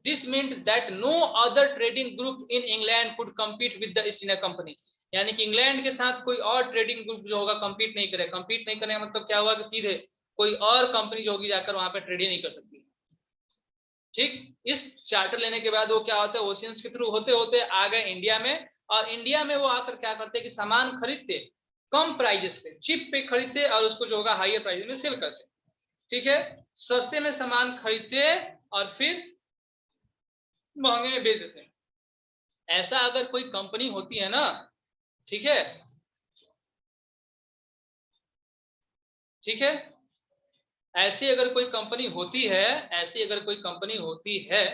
this meant that no other trading group in England could compete with the East India Company, यानी कि इंग्लैंड के साथ कोई और ट्रेडिंग ग्रुप जो होगा compete नहीं करे। compete नहीं करने का मतलब क्या हुआ कि सीधे कोई और कंपनी जो होगी जाकर वहां पे ट्रेड ही नहीं कर सकती, ठीक। इस चार्टर लेने के बाद वो क्या होता है, ओशियंस के थ्रू होते होते आ गए इंडिया में, और इंडिया में वो आकर क्या करते कि सामान खरीदते कम प्राइजेस पे, चिप पे खरीदते और उसको जो होगा हायर प्राइस में सेल करते, ठीक है। सस्ते में सामान खरीदते और फिर महंगे में बेच देते हैं। ऐसा अगर कोई कंपनी होती है ना, ठीक है, ठीक है, ऐसी अगर कोई कंपनी होती है, ऐसी अगर कोई कंपनी होती है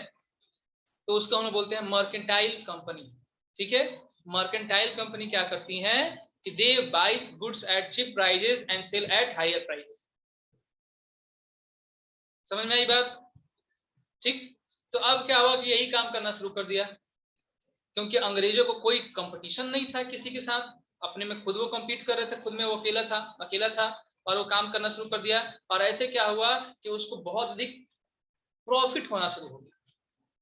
तो उसको हम बोलते हैं मर्केंटाइल कंपनी, ठीक है। मर्केंटाइल कंपनी क्या करती हैं कि they buys goods at cheap prices and sell at higher prices. समझ में आई बात, ठीक। तो अब क्या हुआ कि यही काम करना शुरू कर दिया, क्योंकि अंग्रेजों को कोई कंपटीशन नहीं था किसी के साथ, अपने में खुद वो compete कर रहे थे, खुद में वो अकेला था और वो काम करना शुरू कर दिया। और ऐसे क्या हुआ कि उसको बहुत अधिक प्रॉफिट होना शुरू हो गया,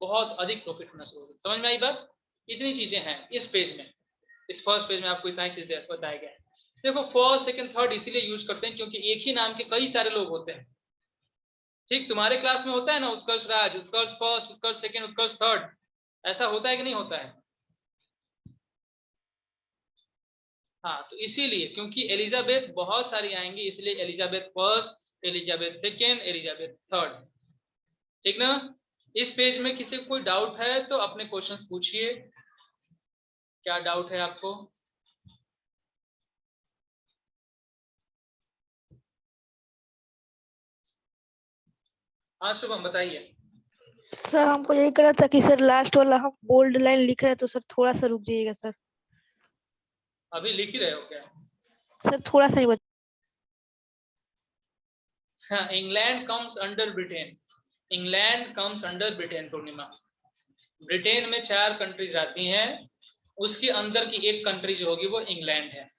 बहुत अधिक प्रॉफिट होना शुरू हो गया। समझ में आई बात, इतनी चीजें हैं इस पेज में, इस फर्स्ट पेज में आपको इतना ही चीज बताया गया है। देखो फर्स्ट सेकंड थर्ड इसीलिए यूज करते हैं क्योंकि एक ही नाम के कई सारे लोग होते हैं, ठीक। तुम्हारे क्लास में होता है ना उत्कर्ष राज, उत्कर्ष फर्स्ट, उत्कर्ष सेकंड, उत्कर्ष थर्ड, ऐसा होता है कि नहीं होता है? हाँ, तो इसीलिए क्योंकि एलिजाबेथ बहुत सारी आएंगी इसलिए Elizabeth first, Elizabeth second, Elizabeth third, ठीक ना। इस पेज में किसी को कोई डाउट है तो अपने क्वेश्चंस पूछिए, क्या डाउट है आपको? हाँ शुभम बताइए। सर हमको यही करना था कि सर लास्ट वाला हम बोल्ड लाइन लिख रहे हैं तो सर थोड़ा सा रुक जाइएगा सर। अभी लिख ही रहे हो क्या? सर थोड़ा सा ही बच। हाँ, England comes under Britain, England comes under Britain Purnima. Britain में 4 कंट्रीज आती हैं, उसके अंदर की एक कंट्री जो होगी वो इंग्लैंड है।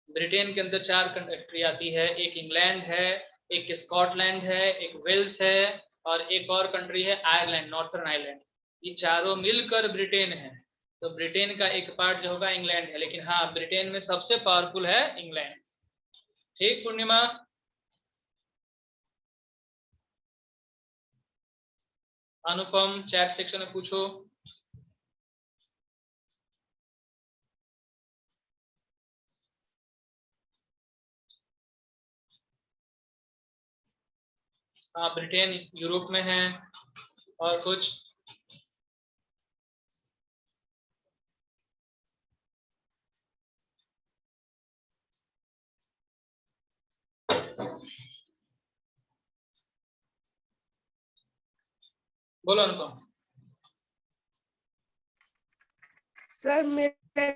ब्रिटेन के अंदर 4 कंट्री आती है, एक इंग्लैंड है, एक स्कॉटलैंड है, एक वेल्स है और एक और कंट्री है आयरलैंड, नॉर्थर्न आयरलैंड। ये चारों मिलकर ब्रिटेन है। तो ब्रिटेन का एक पार्ट जो होगा इंग्लैंड है, लेकिन हाँ ब्रिटेन में सबसे पावरफुल है इंग्लैंड, ठीक पूर्णिमा। अनुपम चैट सेक्शन में पूछो। हाँ ब्रिटेन यूरोप में है, और कुछ? बोलो अनुपम। सर मेरा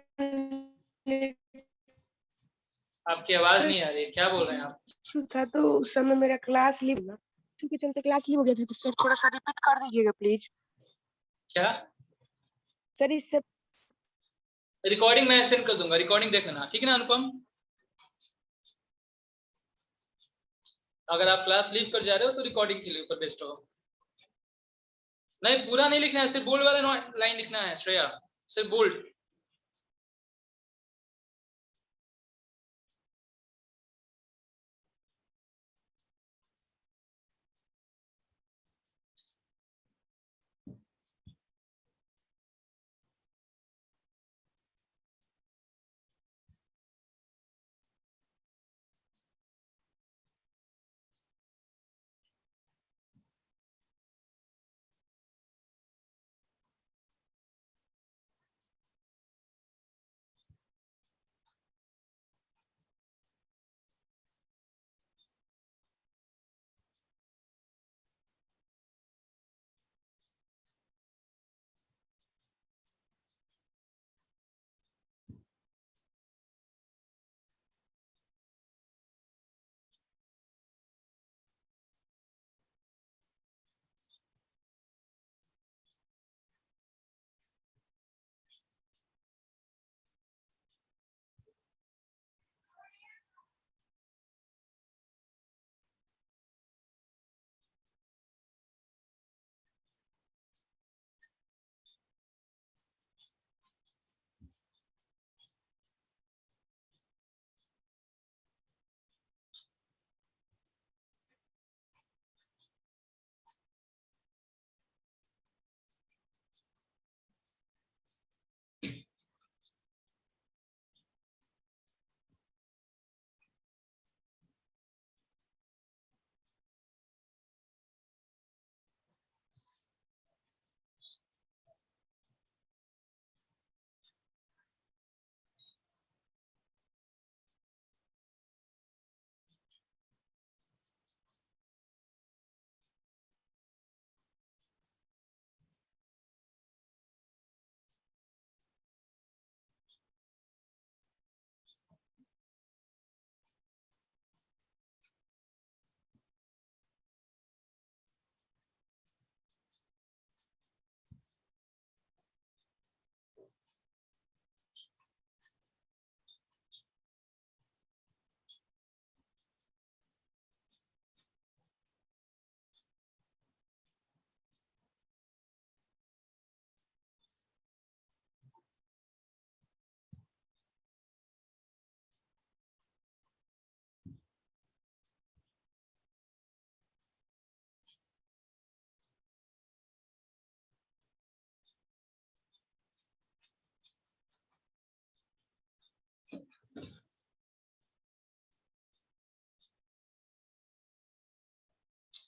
आपकी आवाज नहीं आ रही है, क्या बोल रहे हैं आप? इशू था तो उस समय मेरा क्लास लीव ना, इशू के चलते क्लास लीव हो गया था, तो सर थोड़ा सा रिपीट कर दीजिएगा प्लीज। क्या? सर इस सब रिकॉर्डिंग मैं सेंड कर दूंगा, रिकॉर्डिंग देख लेना, ठीक है ना अनुपम? अगर आप क्लास लीव कर जा रहे हो तो रिकॉर्डिंग के लिए ऊपर बेस्ट होगा। नहीं, पूरा नहीं लिखना है, सिर्फ बोल्ड वाले लाइन लिखना है श्रेया, सिर्फ बोल्ड।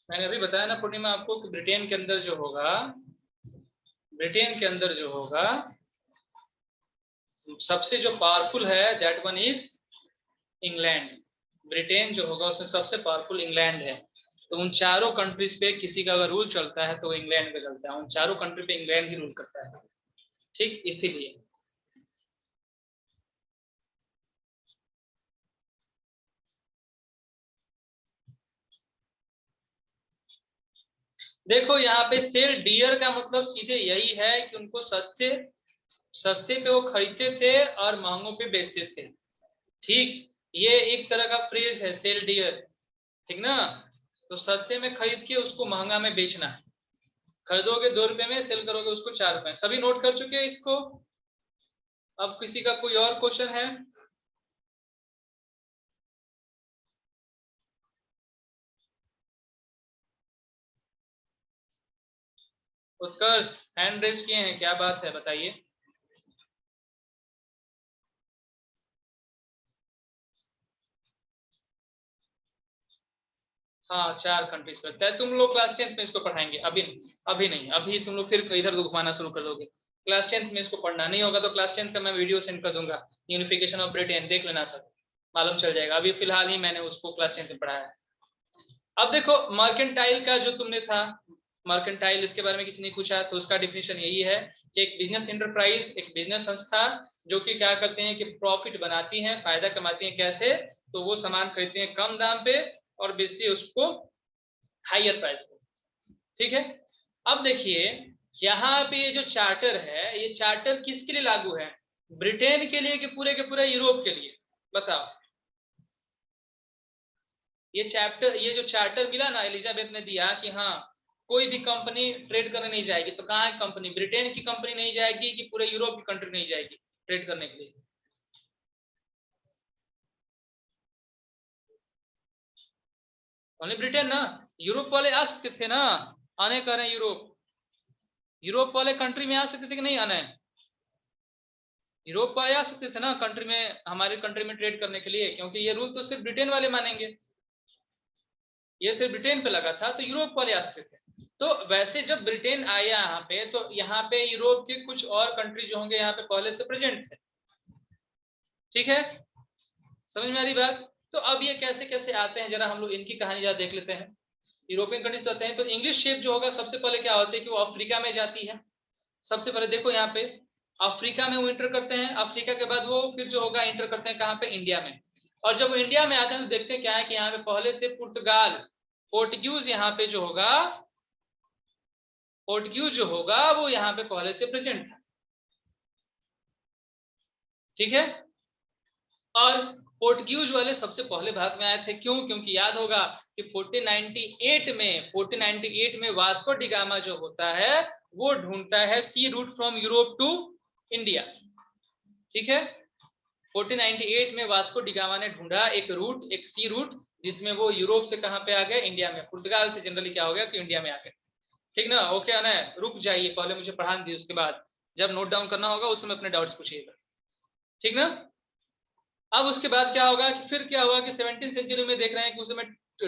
मैंने अभी बताया ना पूर्णिमा आपको कि ब्रिटेन के अंदर जो होगा, ब्रिटेन के अंदर जो होगा सबसे जो पावरफुल है that one is England. Britain जो होगा उसमें सबसे पावरफुल इंग्लैंड है। तो उन चारों कंट्रीज पे किसी का अगर रूल चलता है तो इंग्लैंड का चलता है, उन चारों कंट्री पे इंग्लैंड ही रूल करता है, ठीक, इसीलिए। देखो यहाँ पे सेल डियर का मतलब सीधे यही है कि उनको सस्ते सस्ते पे वो खरीदते थे और महंगों पे बेचते थे, ठीक। ये एक तरह का फ्रेज है सेल डियर, ठीक ना। तो सस्ते में खरीद के उसको महंगा में बेचना, खरीदोगे 2 रुपए में, सेल करोगे उसको 4 रुपए। सभी नोट कर चुके हैं इसको? अब किसी का कोई और क्वेश्चन है? उत्कर्ष हैंड रेज किए हैं, क्या बात है, बताइए। हाँ 4 कंट्रीज पर है। तुम लोग क्लास 10th में इसको पढ़ाएंगे, अभी अभी नहीं, अभी तुम लोग फिर इधर घुमाना शुरू कर दोगे। क्लास 10th में इसको पढ़ना नहीं होगा तो क्लास 10th का मैं वीडियो सेंड कर दूंगा, यूनिफिकेशन ऑफ ब्रिटेन, देख लेना सब, मालूम चल जाएगा। अभी फिलहाल ही मैंने उसको क्लास 10th में पढ़ाया है। अब देखो मर्केंटाइल का जो तुमने था, मर्केंटाइल इसके बारे में किसी ने पूछा तो उसका डिफिनेशन यही है कि एक बिजनेस एंटरप्राइज, एक बिजनेस संस्था जो कि क्या करते हैं कि प्रॉफिट बनाती हैं, फायदा कमाती हैं। कैसे? तो वो सामान खरीदते हैं कम दाम पे और बेचती है उसको हायर प्राइस पे। ठीक है, अब देखिए यहाँ पे ये जो चार्टर है, ये चार्टर किसके लिए लागू है? ब्रिटेन के लिए कि पूरे के पूरे यूरोप के लिए? बताओ। ये जो चार्टर मिला ना एलिजाबेथ ने दिया कि हाँ कोई भी कंपनी ट्रेड करने नहीं जाएगी, तो कहाँ है कंपनी? ब्रिटेन की कंपनी नहीं जाएगी कि पूरे यूरोप की कंट्री नहीं जाएगी ट्रेड करने के लिए? ओनली ब्रिटेन ना। यूरोप वाले आ सकते थे ना, आने कर रहे हैं यूरोप वाले कंट्री में आ सकते थे कि नहीं आना है? यूरोप वाले आ सकते थे ना कंट्री में, हमारे कंट्री में ट्रेड करने के लिए, क्योंकि ये रूल तो सिर्फ ब्रिटेन वाले मानेंगे, ये सिर्फ ब्रिटेन पे लगा था, तो यूरोप वाले आ सकते थे। तो वैसे जब ब्रिटेन आया यहाँ पे, तो यहाँ पे यूरोप के कुछ और कंट्री जो होंगे यहाँ पे पहले से प्रेजेंट थे। ठीक है, समझ में आ रही बात? तो अब ये कैसे कैसे आते हैं, जरा हम लोग इनकी कहानी जरा देख लेते हैं। यूरोपियन कंट्रीज आते हैं तो इंग्लिश शेप जो होगा सबसे पहले क्या होती है कि वो अफ्रीका में जाती है। सबसे पहले देखो यहाँ पे अफ्रीका में वो इंटर करते हैं, अफ्रीका के बाद वो फिर जो होगा इंटर करते हैं कहाँ पे? इंडिया में। और जब वो इंडिया में आते हैं तो देखते हैं क्या है कि यहाँ पे पहले से पुर्तगाल, पोर्टुगीज यहाँ पे जो होगा, पोर्टुगीज जो होगा वो यहाँ पे पहले से प्रेजेंट था। ठीक है, और पोर्टुगीज वाले सबसे पहले भाग में आए थे। क्यों? क्योंकि याद होगा कि 1498 में वास्को डी गामा जो होता है वो ढूंढता है sea route from Europe to India. ठीक है, 1498 में वास्को डी गामा ने ढूंढा एक रूट, एक सी रूट, जिसमें वो यूरोप से कहां पे आ गए? इंडिया में। पुर्तगाल से जनरली क्या हो गया कि इंडिया में आ गए। ठीक ना? ओके आना है? रुक जाइए, पहले मुझे पढ़ान दी, उसके बाद जब नोट डाउन करना होगा उस समय अपने डाउट्स पूछिएगा। ठीक ना? अब उसके बाद क्या होगा कि फिर क्या हुआ कि 17वीं सेंचुरी में देख रहे हैं कि उस समय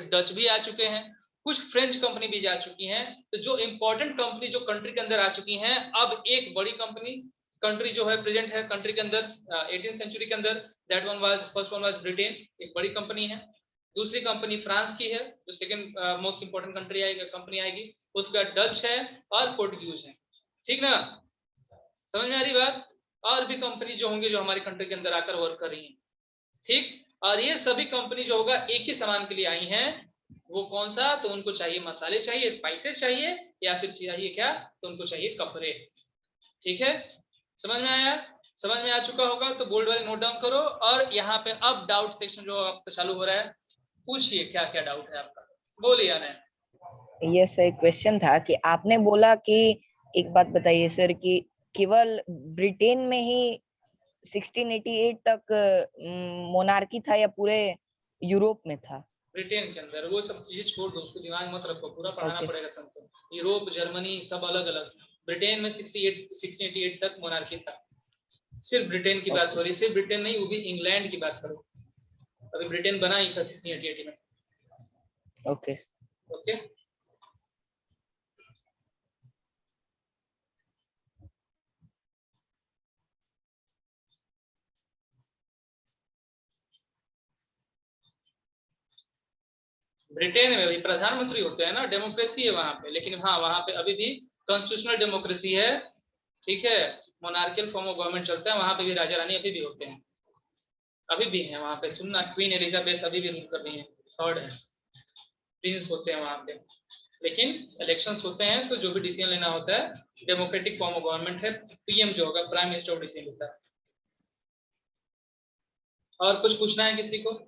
डच भी आ चुके हैं, कुछ फ्रेंच कंपनी भी जा चुकी हैं। तो जो इंपॉर्टेंट कंपनी जो कंट्री के अंदर आ चुकी हैं, अब एक बड़ी कंट्री जो है प्रेजेंट है कंट्री के अंदर 18वीं सेंचुरी के अंदर। That one was, first one was Britain, एक बड़ी कंपनी है। दूसरी कंपनी फ्रांस की है जो सेकंड मोस्ट इंपॉर्टेंट कंपनी आएगी। उसका डच है और पोर्टुगीज है। ठीक ना? समझ में आ रही बात? और भी कंपनी जो होंगे जो हमारी कंट्री के अंदर आकर वर्क कर रही हैं। ठीक, और ये सभी कंपनी जो होगा एक ही सामान के लिए आई हैं। वो कौन सा? तो उनको चाहिए मसाले, चाहिए स्पाइसेस चाहिए, या फिर चाहिए क्या? तो उनको चाहिए कपड़े। ठीक है, समझ में आया? समझ में आ चुका होगा तो बोल्ड वाले नोट डाउन करो। और यहाँ पे अब डाउट सेक्शन जो आपका चालू हो रहा है, पूछिए क्या क्या डाउट है आपका, बोलिए आना। ये सही क्वेश्चन था कि आपने बोला कि एक बात बताइए सर कि केवल ब्रिटेन में ही 1688 तक मोनार्की था या पूरे यूरोप में था? ब्रिटेन के अंदर। वो सब चीजें छोड़ दो, उसको दिमाग मत रखो, पूरा पढ़ाना Okay. पड़ेगा तुमको। यूरोप, जर्मनी सब अलग अलग। ब्रिटेन में 1688 तक मोनार्की था। सिर्फ ब्रिटेन की बात हो रही, सिर्फ ब्रिटेन नहीं, वो भी इंग्लैंड की बात करो। अभी ब्रिटेन बना ही था 1688 में। ओके ओके, ब्रिटेन में भी प्रधानमंत्री होते हैं ना, डेमोक्रेसी है वहां पे। लेकिन हाँ, वहां पे अभी भी कॉन्स्टिट्यूशनल डेमोक्रेसी है। ठीक है, मोनार्कियल फॉर्म ऑफ गवर्नमेंट चलता है वहां पे भी। राजा रानी अभी भी होते हैं, अभी भी है वहां पे। सुनना, क्वीन एलिजाबेथ अभी भी रूल कर रही है, थर्ड है, प्रिंस होते हैं वहां पे। लेकिन इलेक्शंस होते हैं तो जो भी डिसीजन लेना होता है, डेमोक्रेटिक फॉर्म ऑफ गवर्नमेंट है। पीएम जो होगा, प्राइम मिनिस्टर डिसीजन लेता है। और कुछ पूछना है किसी को?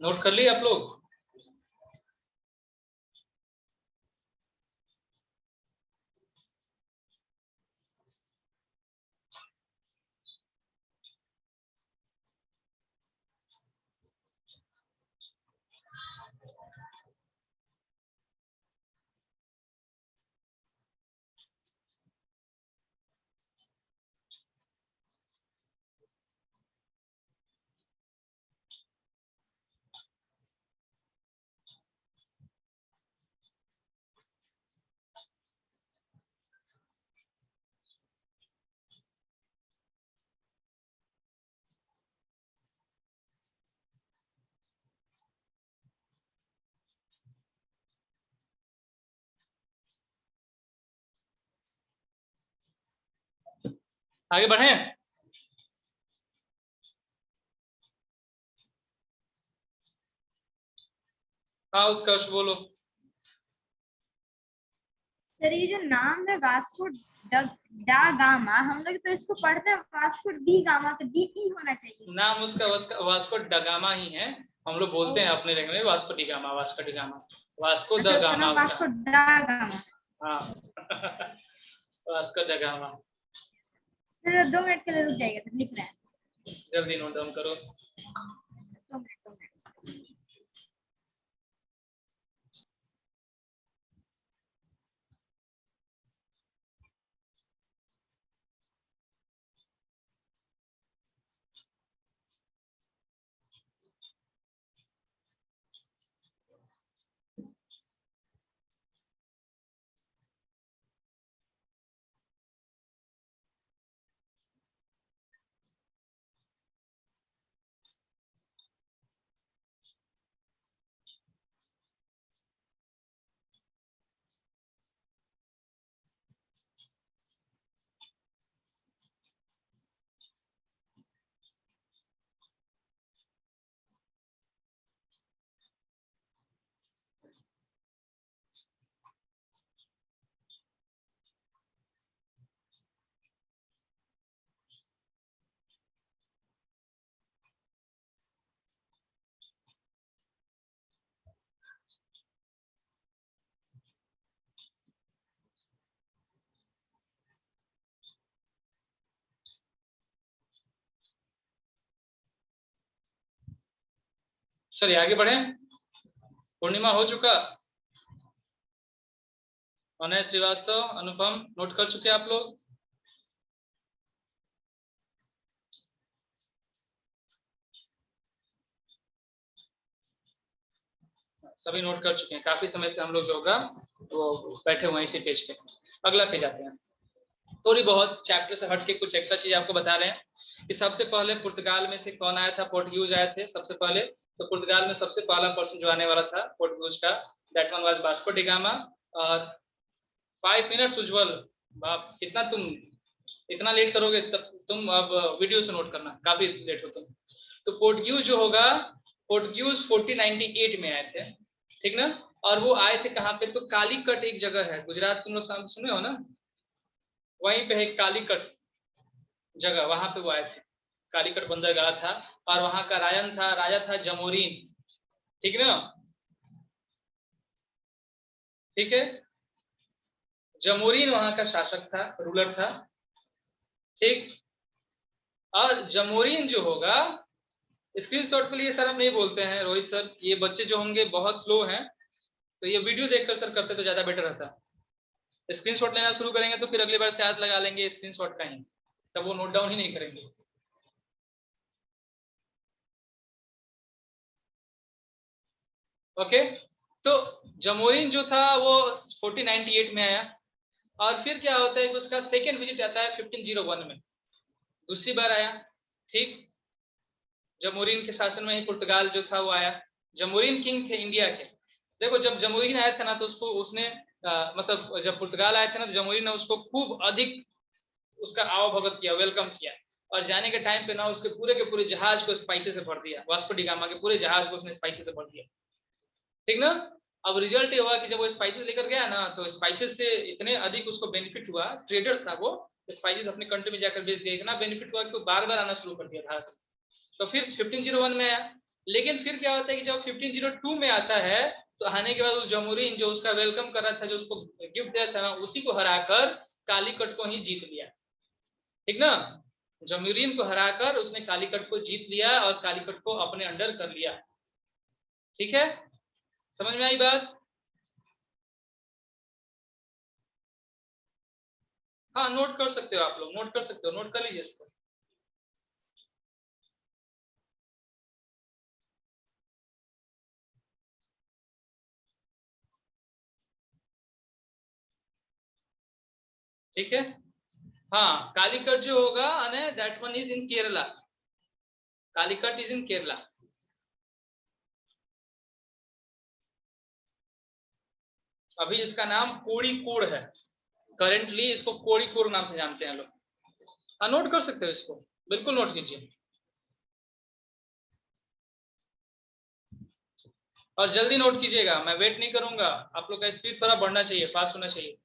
नोट कर लिए आप लोग? आगे बढ़े? हाँ उत्कर्ष बोलो। सर ये जो नाम है वास्को डा गामा, हम लोग तो इसको पढ़ते हैं वास्को डी गामा, तो डी ई होना चाहिए। नाम उसका वास्को ड गामा ही है, हम लोग बोलते हैं अपने लैंग्वेज में Vasco D gamma, Vasco D gamma, Vasco the अच्छा, उसका गामा नाम उसका। वास्को डा गामा। हाँ Vasco the gamma. Sir 2 minute के लिए रुक जाइएगा सर, लिख रहे हैं। जल्दी नोट डाउन करो। 2 मिनट 2 मिनट। चलिए आगे बढ़े। पूर्णिमा हो चुका, अनय श्रीवास्तव, अनुपम नोट कर चुके आप लोग? सभी नोट कर चुके हैं, काफी समय से हम लोग जो होगा वो बैठे हुए हैं इसी पेज पे। अगला पेज आते हैं, थोड़ी बहुत चैप्टर से हट के कुछ एक्स्ट्रा चीज आपको बता रहे हैं कि सबसे पहले पुर्तगाल में से कौन आया था, पोर्टुगीज आए थे सबसे पहले। तो पुर्तगाल में सबसे पहला पर्सन जो आने वाला था पोर्टुगीज का, that one was Vasco D gamma. और 5 मिनट्स उज्जवल, बाप कितना तुम इतना लेट करोगे, तब तुम अब वीडियो से नोट करना, काफी लेट हो तुम। तो पोर्टुगीज जो होगा, पोर्टुगीज 1498 में आए थे, ठीक ना। और वो आए थे कहाँ पे, तो कालीकट एक जगह है गुजरात, तुम लोग सुने हो ना, वहीं पे है कालीकट जगह, वहां पे वो आए थे। कालीकट बंदरगाह था, और वहां का राजा था जमोरीन, ठीक ना, ठीक है। जमोरीन वहां का शासक था, रूलर था, ठीक। और जमोरीन जो होगा, स्क्रीनशॉट के लिए सर हम नहीं बोलते हैं रोहित सर, ये बच्चे जो होंगे बहुत स्लो हैं, तो ये वीडियो देखकर सर करते तो ज्यादा बेटर रहता। स्क्रीनशॉट लेना शुरू करेंगे तो फिर अगली बार से याद लगा लेंगे स्क्रीनशॉट का ही, तब वो नोट डाउन ही नहीं करेंगे। ओके, तो जमोरीन जो था वो 1498 में आया, और फिर क्या होता है कि उसका सेकेंड विजिट आता है 1501 में, दूसरी बार आया, ठीक। जमोरीन के शासन में ही पुर्तगाल जो था वो आया। जमोरीन किंग थे इंडिया के। देखो जब जमोरीन आया था ना, तो उसको उसने मतलब जब पुर्तगाल आया था ना, तो जमोरीन ने उसको खूब अधिक उसका आवभगत किया, वेलकम किया, और जाने के टाइम पे ना उसके पूरे के पूरे जहाज को स्पाइसेस से भर दिया, वास्को डी गामा के पूरे जहाज को उसने स्पाइसेस से भर दिया, ठीक ना। अब रिजल्ट ये हुआ कि जब वो स्पाइसेस लेकर गया ना, तो स्पाइसेस से इतने अधिक उसको बेनिफिट हुआ, ट्रेडर था वो, स्पाइसेस अपने कंट्री में जाकर बेच दिया, इतना बेनिफिट हुआ कि वो बार बार आना शुरू कर दिया भारत। तो फिर 1501 में आया, लेकिन फिर क्या होता है कि जब 1502 में आता है तो आने के बाद उस जमूरीन जो उसका वेलकम कर रहा था, जो उसको गिफ्ट दिया था ना, उसी को हराकर कालीकट को ही जीत लिया। ठीक ना, जमूरीन को हराकर उसने कालीकट को जीत लिया और कालीकट को अपने अंडर कर लिया। ठीक है, समझ में आई बात? हाँ, नोट कर सकते हो आप लोग, नोट कर सकते हो, नोट कर लीजिए इसको। ठीक है, हाँ, कालीकट जो होगा that one is in Kerala. Calicut is in Kerala. अभी इसका नाम कोड़ीकोड है, करेंटली इसको कोड़ीकोड नाम से जानते हैं लोग। हाँ, नोट कर सकते हो इसको, बिल्कुल नोट कीजिए और जल्दी नोट कीजिएगा, मैं वेट नहीं करूंगा। आप लोग का स्पीड थोड़ा बढ़ना चाहिए, फास्ट होना चाहिए।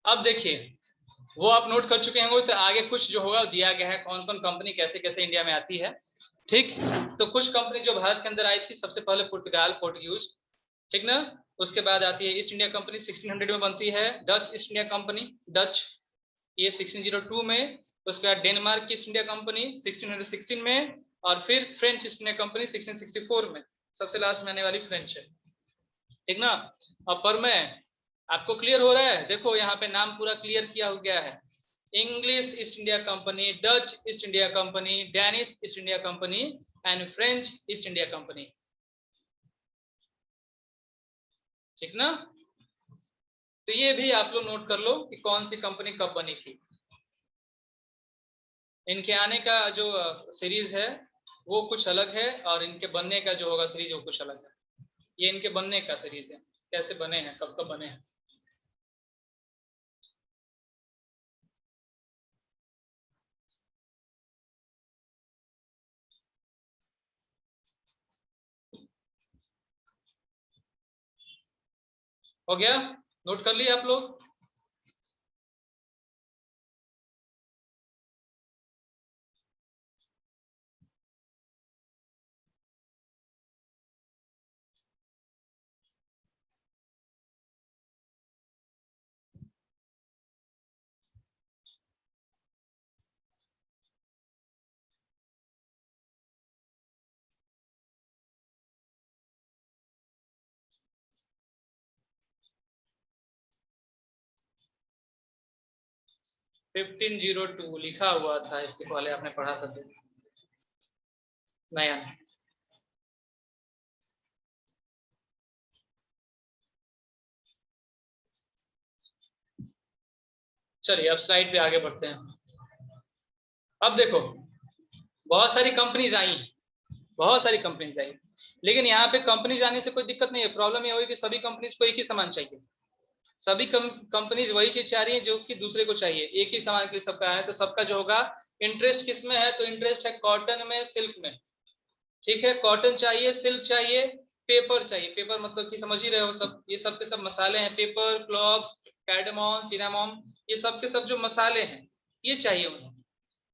अब देखिए, वो आप नोट कर चुके होंगे, तो आगे कुछ जो होगा दिया गया है, कौन कौन कंपनी कैसे कैसे इंडिया में आती है। ठीक, तो कुछ कंपनी जो भारत के अंदर आई थी, सबसे पहले पुर्तगाल, पोर्टुगीज, ठीक ना। उसके बाद आती है ईस्ट इंडिया कंपनी, 1600 में बनती है। Dutch east India company, Dutch, ये 1602 में। उसके बाद डेनमार्क की ईस्ट इंडिया कंपनी 1616 में, और फिर फ्रेंच ईस्ट इंडिया कंपनी 1664 में। सबसे लास्ट में आने वाली फ्रेंच है। ठीक ना, अब पर में आपको क्लियर हो रहा है? देखो यहाँ पे नाम पूरा क्लियर किया गया है, English east India company, Dutch east India company, Danish east India company and French east India company. ठीक ना, तो ये भी आप लोग नोट कर लो कि कौन सी कंपनी कब बनी थी। इनके आने का जो सीरीज है वो कुछ अलग है, और इनके बनने का जो होगा सीरीज वो कुछ अलग है। ये इनके बनने का सीरीज है, कैसे बने हैं, कब कब बने हैं। हो गया, नोट कर लिया आप लोग? फिफ्टीन 1502 लिखा हुआ था, इसके पहले आपने पढ़ा था तो नया। चलिए अब स्लाइड पे आगे बढ़ते हैं। अब देखो, बहुत सारी कंपनीज आई, बहुत सारी कंपनीज आई, लेकिन यहाँ पे कंपनीज आने से कोई दिक्कत नहीं है। प्रॉब्लम ये हुई कि सभी कंपनीज को एक ही सामान चाहिए। सभी कंपनीज वही चीज चाह रही है जो कि दूसरे को चाहिए, एक ही सामान के लिए सबका है। तो सबका जो होगा इंटरेस्ट किस में है, तो इंटरेस्ट है कॉटन में, सिल्क में। ठीक है, कॉटन चाहिए, सिल्क चाहिए, पेपर चाहिए। पेपर मतलब कि समझ ही रहे हो सब, ये सब के सब मसाले हैं, पेपर, क्लोव्स, कार्डेमम, सिनेमम, ये सब के सब जो मसाले हैं ये चाहिए उन्हें,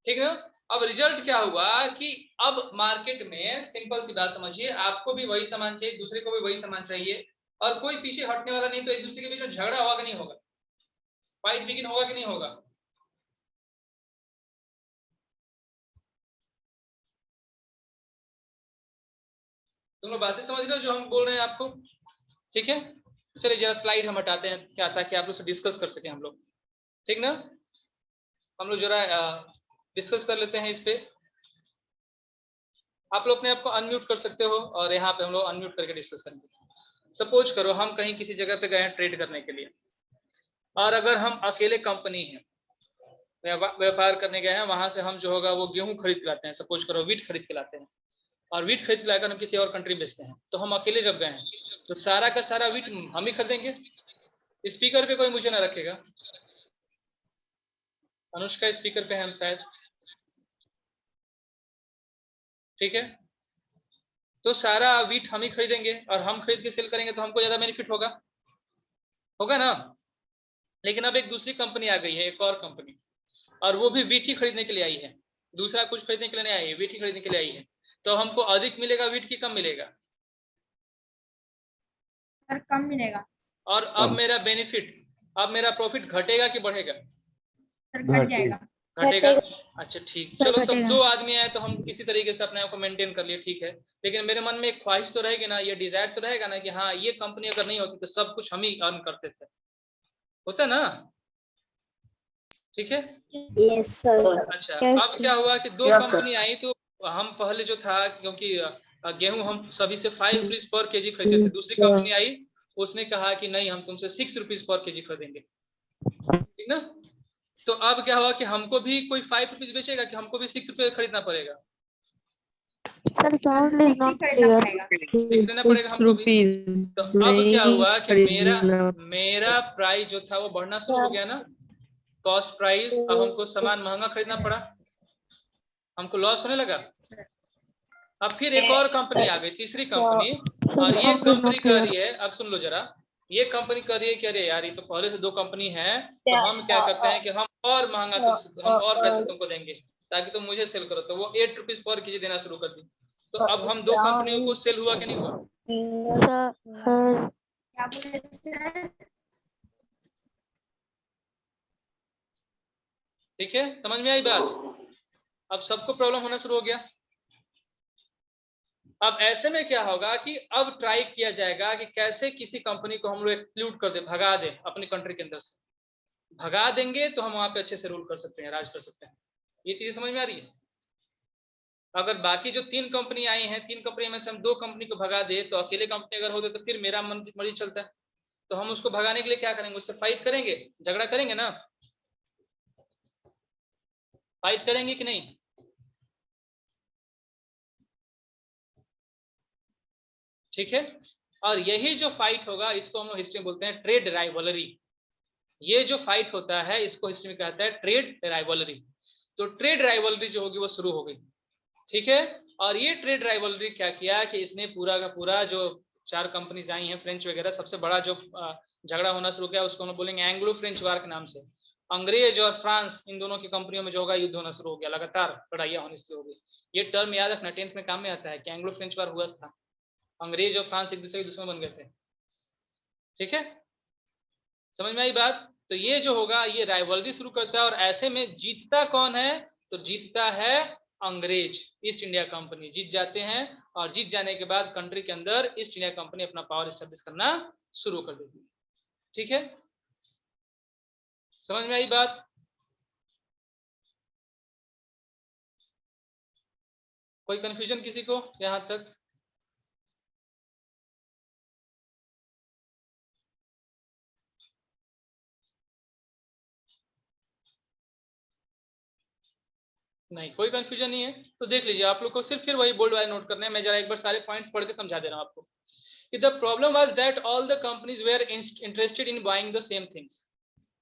ठीक है। अब रिजल्ट क्या हुआ कि अब मार्केट में सिंपल सी बात समझिए, आपको भी वही सामान चाहिए, दूसरे को भी वही सामान चाहिए, और कोई पीछे हटने वाला नहीं, तो एक दूसरे के बीच में झगड़ा होगा कि नहीं होगा, फाइट बिगिन होगा कि नहीं होगा। तुम लोग बातें समझ रहे हो जो हम बोल रहे हैं आपको, ठीक है। चलिए जरा स्लाइड हम हटाते हैं क्या, ताकि आप लोग से डिस्कस कर सकें हम लोग, ठीक ना। हम लोग जरा डिस्कस कर लेते हैं इस पे। आप लोग अपने आप को अनम्यूट कर सकते हो, और यहाँ पे हम लोग अनम्यूट करके डिस्कस करेंगे। सपोज करो हम कहीं किसी जगह पे गए हैं ट्रेड करने के लिए, और अगर हम अकेले कंपनी हैं, व्यापार करने गए हैं, वहां से हम जो होगा वो गेहूं खरीद के लाते हैं, सपोज करो वीट खरीद के लाते हैं, और वीट खरीद के लाकर हम किसी और कंट्री बेचते हैं। तो हम अकेले जब गए हैं तो सारा का सारा वीट हम ही खरीदेंगे, स्पीकर पे कोई मुझे ना रखेगा। अनुष्का स्पीकर पे है हम शायद, ठीक है। तो सारा वीट हम ही खरीदेंगे, और हम खरीद के सेल करेंगे तो हमको ज्यादा बेनिफिट होगा, होगा ना। लेकिन अब एक दूसरी कंपनी आ गई है, एक और कंपनी, और वो भी वीट ही खरीदने के लिए आई है, दूसरा कुछ खरीदने के लिए नहीं आई है, वीट ही खरीदने के लिए आई है। तो हमको अधिक मिलेगा वीट की कम मिलेगा? सर कम मिलेगा। और अब मेरा बेनिफिट, अब मेरा प्रॉफिट घटेगा कि बढ़ेगा? सर घट जाएगा। घटेगा। अच्छा ठीक, सर चलो तब घटेगा। 2 आदमी आए तो हम किसी तरीके से अपने आप को मेंटेन कर लिए, ठीक है। लेकिन मेरे मन में एक ख्वाहिश तो रहेगी ना, ये डिजायर तो रहेगा ना कि हाँ ये कंपनी अगर नहीं होती तो सब कुछ हम ही अर्न करते थे, होता ना, ठीक है। Yes sir. अच्छा अब क्या हुआ कि 2 कंपनी आई, तो हम पहले जो था, क्योंकि गेहूं हम सभी से 5 रुपीज पर केजी खरीदते थे, दूसरी कंपनी आई उसने कहा कि नहीं हम तुमसे 6 रुपीज पर केजी खरीदेंगे, ठीक ना। तो अब क्या हुआ कि हमको भी कोई 5 रुपीज बेचेगा कि हमको भी 6 रुपये खरीदना पड़ेगा? Sir sound is not clear. 6 लेना पड़ेगा हमको भी। तो अब क्या हुआ कि मेरा प्राइस जो था वो बढ़ना शुरू हो गया ना, कॉस्ट प्राइस। अब हमको सामान महंगा खरीदना पड़ा, हमको लॉस होने लगा। अब फिर एक और कंपनी आ गई, तीसरी कंपनी, और ये कंपनी कह रही है, अब सुन लो जरा, ये कंपनी कह रही है कि अरे यार ये तो पहले से 2 कंपनी है, तो हम क्या करते हैं कि हम और महंगा हम और पैसे तुमको देंगे ताकि तुम मुझे सेल करो। तो वो 8 रुपीज पर केजी देना शुरू कर दी। तो अब हम 2 कंपनियों को सेल हुआ कि नहीं हुआ? सर क्या बोले सर? ठीक है, समझ में आई बात? अब सबको प्रॉब्लम होना शुरू हो गया। अब ऐसे में क्या होगा कि अब ट्राई किया जाएगा कि कैसे किसी कंपनी को हम लोग एक्सक्लूड कर दे, भगा दे अपनी कंट्री के अंदर से। भगा देंगे तो हम वहां पे अच्छे से रूल कर सकते हैं, राज कर सकते हैं। ये चीजें समझ में आ रही है? अगर बाकी जो 3 कंपनी आई हैं, 3 कंपनी में से हम 2 कंपनी को भगा दे, तो अकेले कंपनी अगर होते तो फिर मेरा मन मर्जी चलता है। तो हम उसको भगाने के लिए क्या करेंगे? उससे फाइट करेंगे, झगड़ा करेंगे ना, फाइट करेंगे कि नहीं? ठीक है। और यही जो फाइट होगा इसको हम लोग हिस्ट्री में बोलते हैं ट्रेड राइवलरी। ये जो फाइट होता है इसको हिस्ट्री में कहता है ट्रेड राइवलरी। तो ट्रेड राइवलरी जो होगी वो शुरू हो गई, ठीक है। और ये ट्रेड राइवलरी क्या किया कि इसने पूरा का पूरा जो 4 कंपनीज आई हैं फ्रेंच वगैरह, सबसे बड़ा जो झगड़ा होना शुरू किया उसको हम बोलेंगे एंग्लो फ्रेंच वार के नाम से। अंग्रेज और फ्रांस इन दोनों की कंपनियों में जो होगा युद्ध होना शुरू हो गया, लगातार लड़ाइयाँ होनी शुरू हो गई। ये टर्म याद रखना, 10th में काम में आता है कि एंग्लो फ्रेंच वार हुआ था, अंग्रेज और फ्रांस एक दूसरे के दुश्मन बन गए थे, ठीक है। समझ में आई बात? तो ये जो होगा ये राइवलरी शुरू करता है, और ऐसे में जीतता कौन है? तो जीतता है अंग्रेज, ईस्ट इंडिया कंपनी जीत जाते हैं। और जीत जाने के बाद कंट्री के अंदर ईस्ट इंडिया कंपनी अपना पावर एस्टेब्लिश करना शुरू कर देती है, ठीक है। समझ में आई बात? कोई कंफ्यूजन किसी को यहां तक? नहीं, कोई कंफ्यूजन नहीं है। तो देख लीजिए, आप लोग को सिर्फ फिर वही बोल्ड वाले नोट करने हैं। मैं जरा एक बार सारे पॉइंट्स पढ़ के समझा दे रहा हूं आपको कि the problem was that all the companies were interested in buying the same things.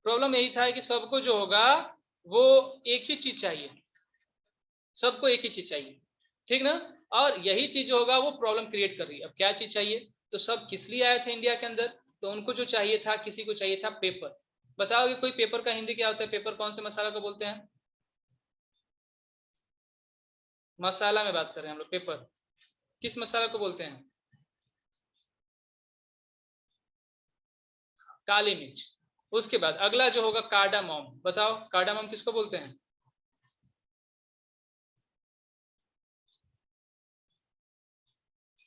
Problem यही था कि सबको जो होगा वो एक ही चीज चाहिए, सबको एक ही चीज चाहिए। ठीक ना। और यही चीज जो होगा वो प्रॉब्लम क्रिएट कर रही है। अब क्या चीज चाहिए, तो सब किस लिए आए थे इंडिया के अंदर, तो उनको जो चाहिए था, किसी को चाहिए था पेपर। बताओगे कोई पेपर का हिंदी क्या होता है, पेपर कौन से मसाला को बोलते हैं? मसाला में बात कर रहे हैं हम लोग, पेपर किस मसाला को बोलते हैं? काली मिर्च। उसके बाद अगला जो होगा कार्डामोम। बताओ कार्डामोम किसको बोलते हैं?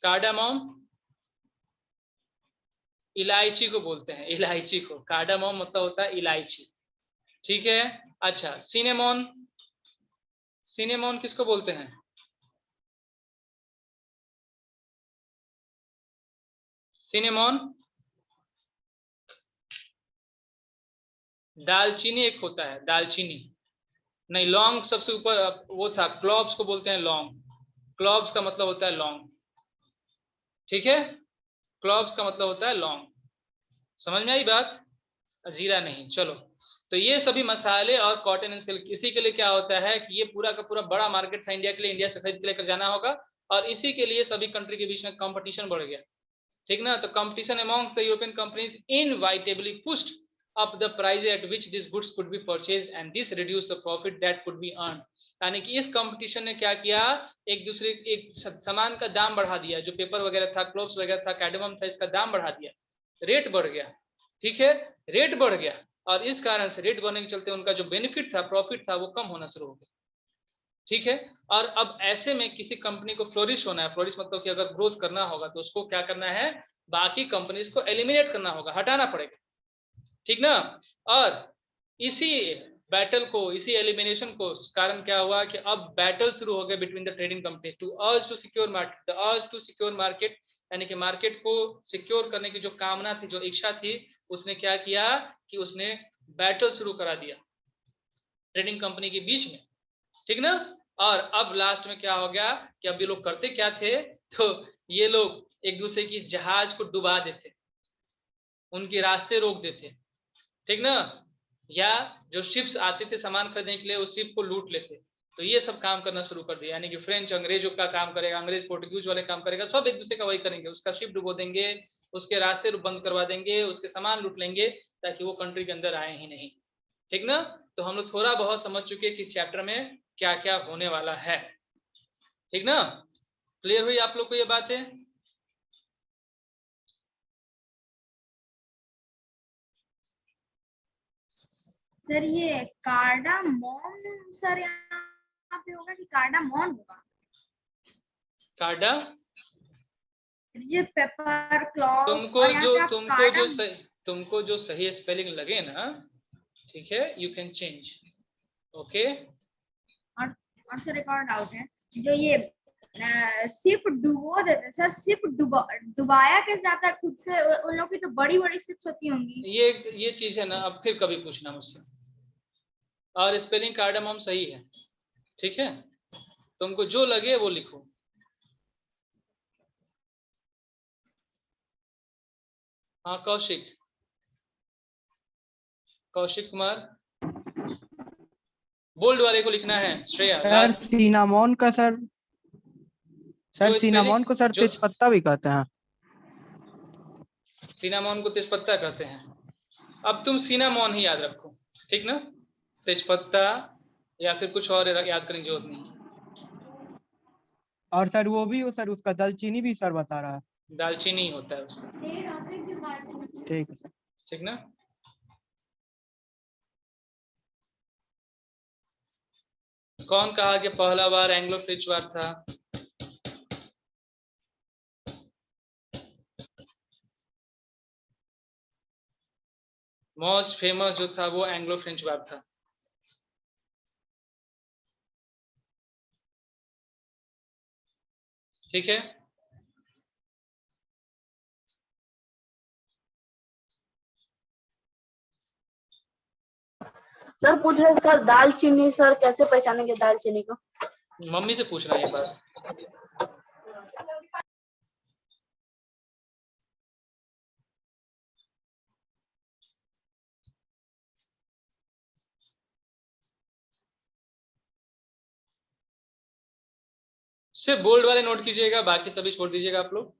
कार्डामोम इलायची को बोलते हैं, इलायची को। कार्डामोम मतलब होता है इलायची, ठीक है। अच्छा सिनेमोन, सिनेमोन किसको बोलते हैं? सिनेमोन, दालचीनी एक होता है, दालचीनी नहीं, लौंग सबसे ऊपर वो था, क्लॉव्स को बोलते हैं लौंग। क्लॉव्स का मतलब होता है लौंग, ठीक है। क्लॉव्स का मतलब होता है लौंग। समझ में आई बात? जीरा नहीं, चलो। तो ये सभी मसाले और कॉटन एंड सिल्क, इसी के लिए क्या होता है कि ये पूरा का पूरा बड़ा मार्केट था इंडिया के लिए, इंडिया से खरीद के लेकर जाना होगा, और इसी के लिए सभी कंट्री के बीच में कंपटीशन बढ़ गया, ठीक ना। तो competition amongst the European companies inevitably pushed up the price at which these goods could be purchased and this reduced the profit that could be earned। यानी कि इस कंपटीशन ने क्या किया, एक दूसरे एक सामान का दाम बढ़ा दिया, जो पेपर वगैरह था, क्लोव्स वगैरह था, कार्डमम था, इसका दाम बढ़ा दिया, रेट बढ़ गया, ठीक है। रेट बढ़ गया और इस कारण से रेट बढ़ने के चलते उनका जो बेनिफिट था, प्रॉफिट था, वो कम होना शुरू हो गया, ठीक है। और अब ऐसे में किसी कंपनी को फ्लोरिश होना है, फ्लोरिश मतलब कि अगर ग्रोथ करना होगा तो उसको क्या करना है, बाकी कंपनीज को एलिमिनेट करना होगा, हटाना पड़ेगा, ठीक ना। और इसी बैटल को, इसी एलिमिनेशन को कारण क्या हुआ कि अब बैटल शुरू हो गया between the trading company to urge to secure market, the urge to secure market, यानी कि मार्केट को सिक्योर करने की जो कामना थी, जो इच्छा थी, उसने क्या किया कि उसने बैटल शुरू करा दिया ट्रेडिंग कंपनी के बीच में, ठीक ना। और अब लास्ट में क्या हो गया कि अब ये लोग करते क्या थे, तो ये लोग एक दूसरे की जहाज को डुबा देते, उनके रास्ते रोक देते, ठीक ना, या जो शिप्स आते थे सामान खरीदने के लिए उस शिप को लूट लेते। तो ये सब काम करना शुरू कर दिया, यानी कि फ्रेंच अंग्रेजों का काम करेगा, अंग्रेज पोर्टुगीज वाले काम करेगा, सब एक दूसरे का वही करेंगे, उसका शिप डुबो देंगे, उसके रास्ते बंद करवा देंगे, उसके सामान लूट लेंगे, ताकि वो कंट्री के अंदर आए ही नहीं, ठीक ना। तो हम लोग थोड़ा बहुत समझ चुके हैं कि इस चैप्टर में क्या क्या होने वाला है, ठीक ना। क्लियर हुई आप लोग को ये बातें? सर ये कार्डामोम सर यहाँ पे होगा कि कार्डामोन होगा? कार्डा, ये पेपर क्लॉव्स तुमको और यहाँ जो पे आप तुमको जो सही स्पेलिंग लगे ना, ठीक है, यू कैन चेंज, ओके। और सर एक और डाउट है, जो ये शिप डुबो देते सर, शिप डुबाया कैसे जाता है खुद से? उन लोग की तो बड़ी बड़ी शिप्स होती होंगी। ये चीज है ना, अब फिर कभी पूछना मुझसे। और स्पेलिंग कार्डमम सही है, ठीक है, तुमको जो लगे वो लिखो। हाँ कौशिक, कौशिक कुमार, बोल्ड वाले को लिखना है। श्रेया सर लास्ट सिनामोन का सर, सर जो सिनामोन को सर जो तेजपत्ता भी कहते हैं। सिनामोन को तेजपत्ता कहते हैं। अब तुम सिनामोन ही याद रखो, ठीक ना, तेजपत्ता या फिर कुछ और याद करने की जरूरत नहीं। और सर वो भी सर उसका दालचीनी भी सर बता रहा है। दालचीनी होता है उसका, ठीक है सर। ठीक ना। कौन कहा कि पहला बार एंग्लो फ्रिच वार था? मोस्ट फेमस जो था वो एंग्लो फ्रेंच वार था, ठीक है। सर पूछ रहे सर दालचीनी, सर कैसे पहचानेंगे दालचीनी को? मम्मी से पूछना ये बात। सिर्फ बोल्ड वाले नोट कीजिएगा, बाकी सभी छोड़ दीजिएगा आप लोग।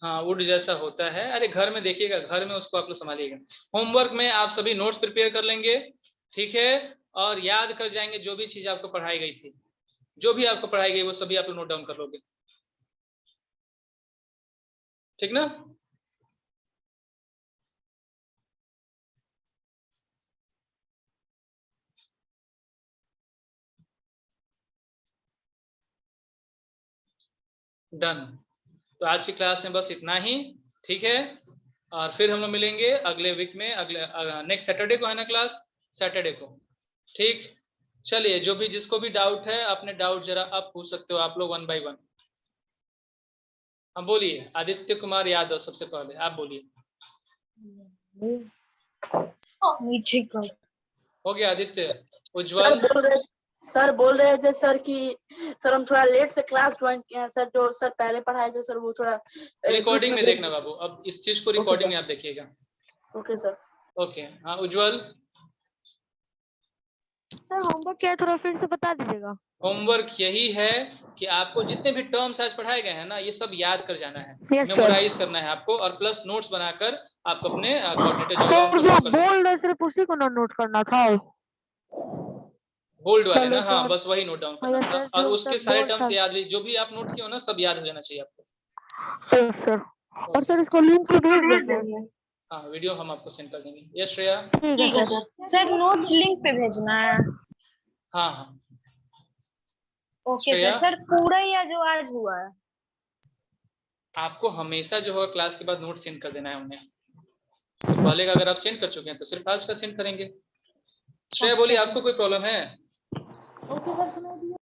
हाँ, वुड जैसा होता है। अरे घर में देखिएगा, घर में उसको आप लोग संभालिएगा। होमवर्क में आप सभी नोट्स प्रिपेयर कर लेंगे, ठीक है, और याद कर जाएंगे जो भी चीज आपको पढ़ाई गई थी, जो भी आपको पढ़ाई गई वो सभी आप लोग नोट डाउन कर लोगे, ठीक ना। डन। तो आज की क्लास में बस इतना ही, ठीक है, और फिर हम लोग मिलेंगे अगले वीक में, अगले नेक्स्ट सैटरडे को है ना क्लास, सैटरडे को, ठीक। चलिए, जो भी जिसको भी डाउट है अपने डाउट जरा आप पूछ सकते हो आप लोग 1 by 1। हम बोलिए, आदित्य कुमार यादव सबसे पहले आप बोलिए। ठीक है हो गया आदित्य। उज्जवल। सर बोल रहे थे सर कि सर हम थोड़ा लेट से क्लास ज्वाइन किए हैं सर, जो सर पहले पढ़ाए थे सर वो थोड़ा रिकॉर्डिंग में देखना बाबू, अब इस चीज को रिकॉर्डिंग में आप देखिएगा। Okay sir. ओके, हाँ उज्जवल। सर होमवर्क क्या है थोड़ा फिर से बता दीजिएगा। होमवर्क यही है कि आपको जितने भी टर्म्स आज पढ़ाए गए हैं ना, ये सब याद कर जाना है, Yes, sir. मेमोराइज करना है आपको, और प्लस नोट्स बनाकर आपको अपने कोऑर्डिनेटर सर जो बोल रहे सिर्फ उसी को नोट करना था। बोल्ड वाले ना, चलो हाँ सर। बस वही नोट डाउन करना हाँ, था, सर, और जो उसके सर सारे बोल्ड टर्म्स था। याद भी, जो भी आप नोट किए हो ना सब याद हो जाना चाहिए आपको। Yes sir. और सर इसको लिंक पे भेज देंगे। हाँ, वीडियो हम आपको सेंड कर देंगे। यस श्रेया। ठीक है सर। सर नोट्स लिंक पे भेजना है। हाँ हाँ ओके श्रेया? सर पूरा या जो आज हुआ है? आपको हमेशा जो होगा क्लास के बाद नोट सेंड कर देना है उन्हें। तो पहले का अगर आप सेंड कर चुके हैं तो सिर्फ आज का सेंड करेंगे। श्रेया बोलिए, आपको कोई प्रॉब्लम है? ओके सर सुना दिया।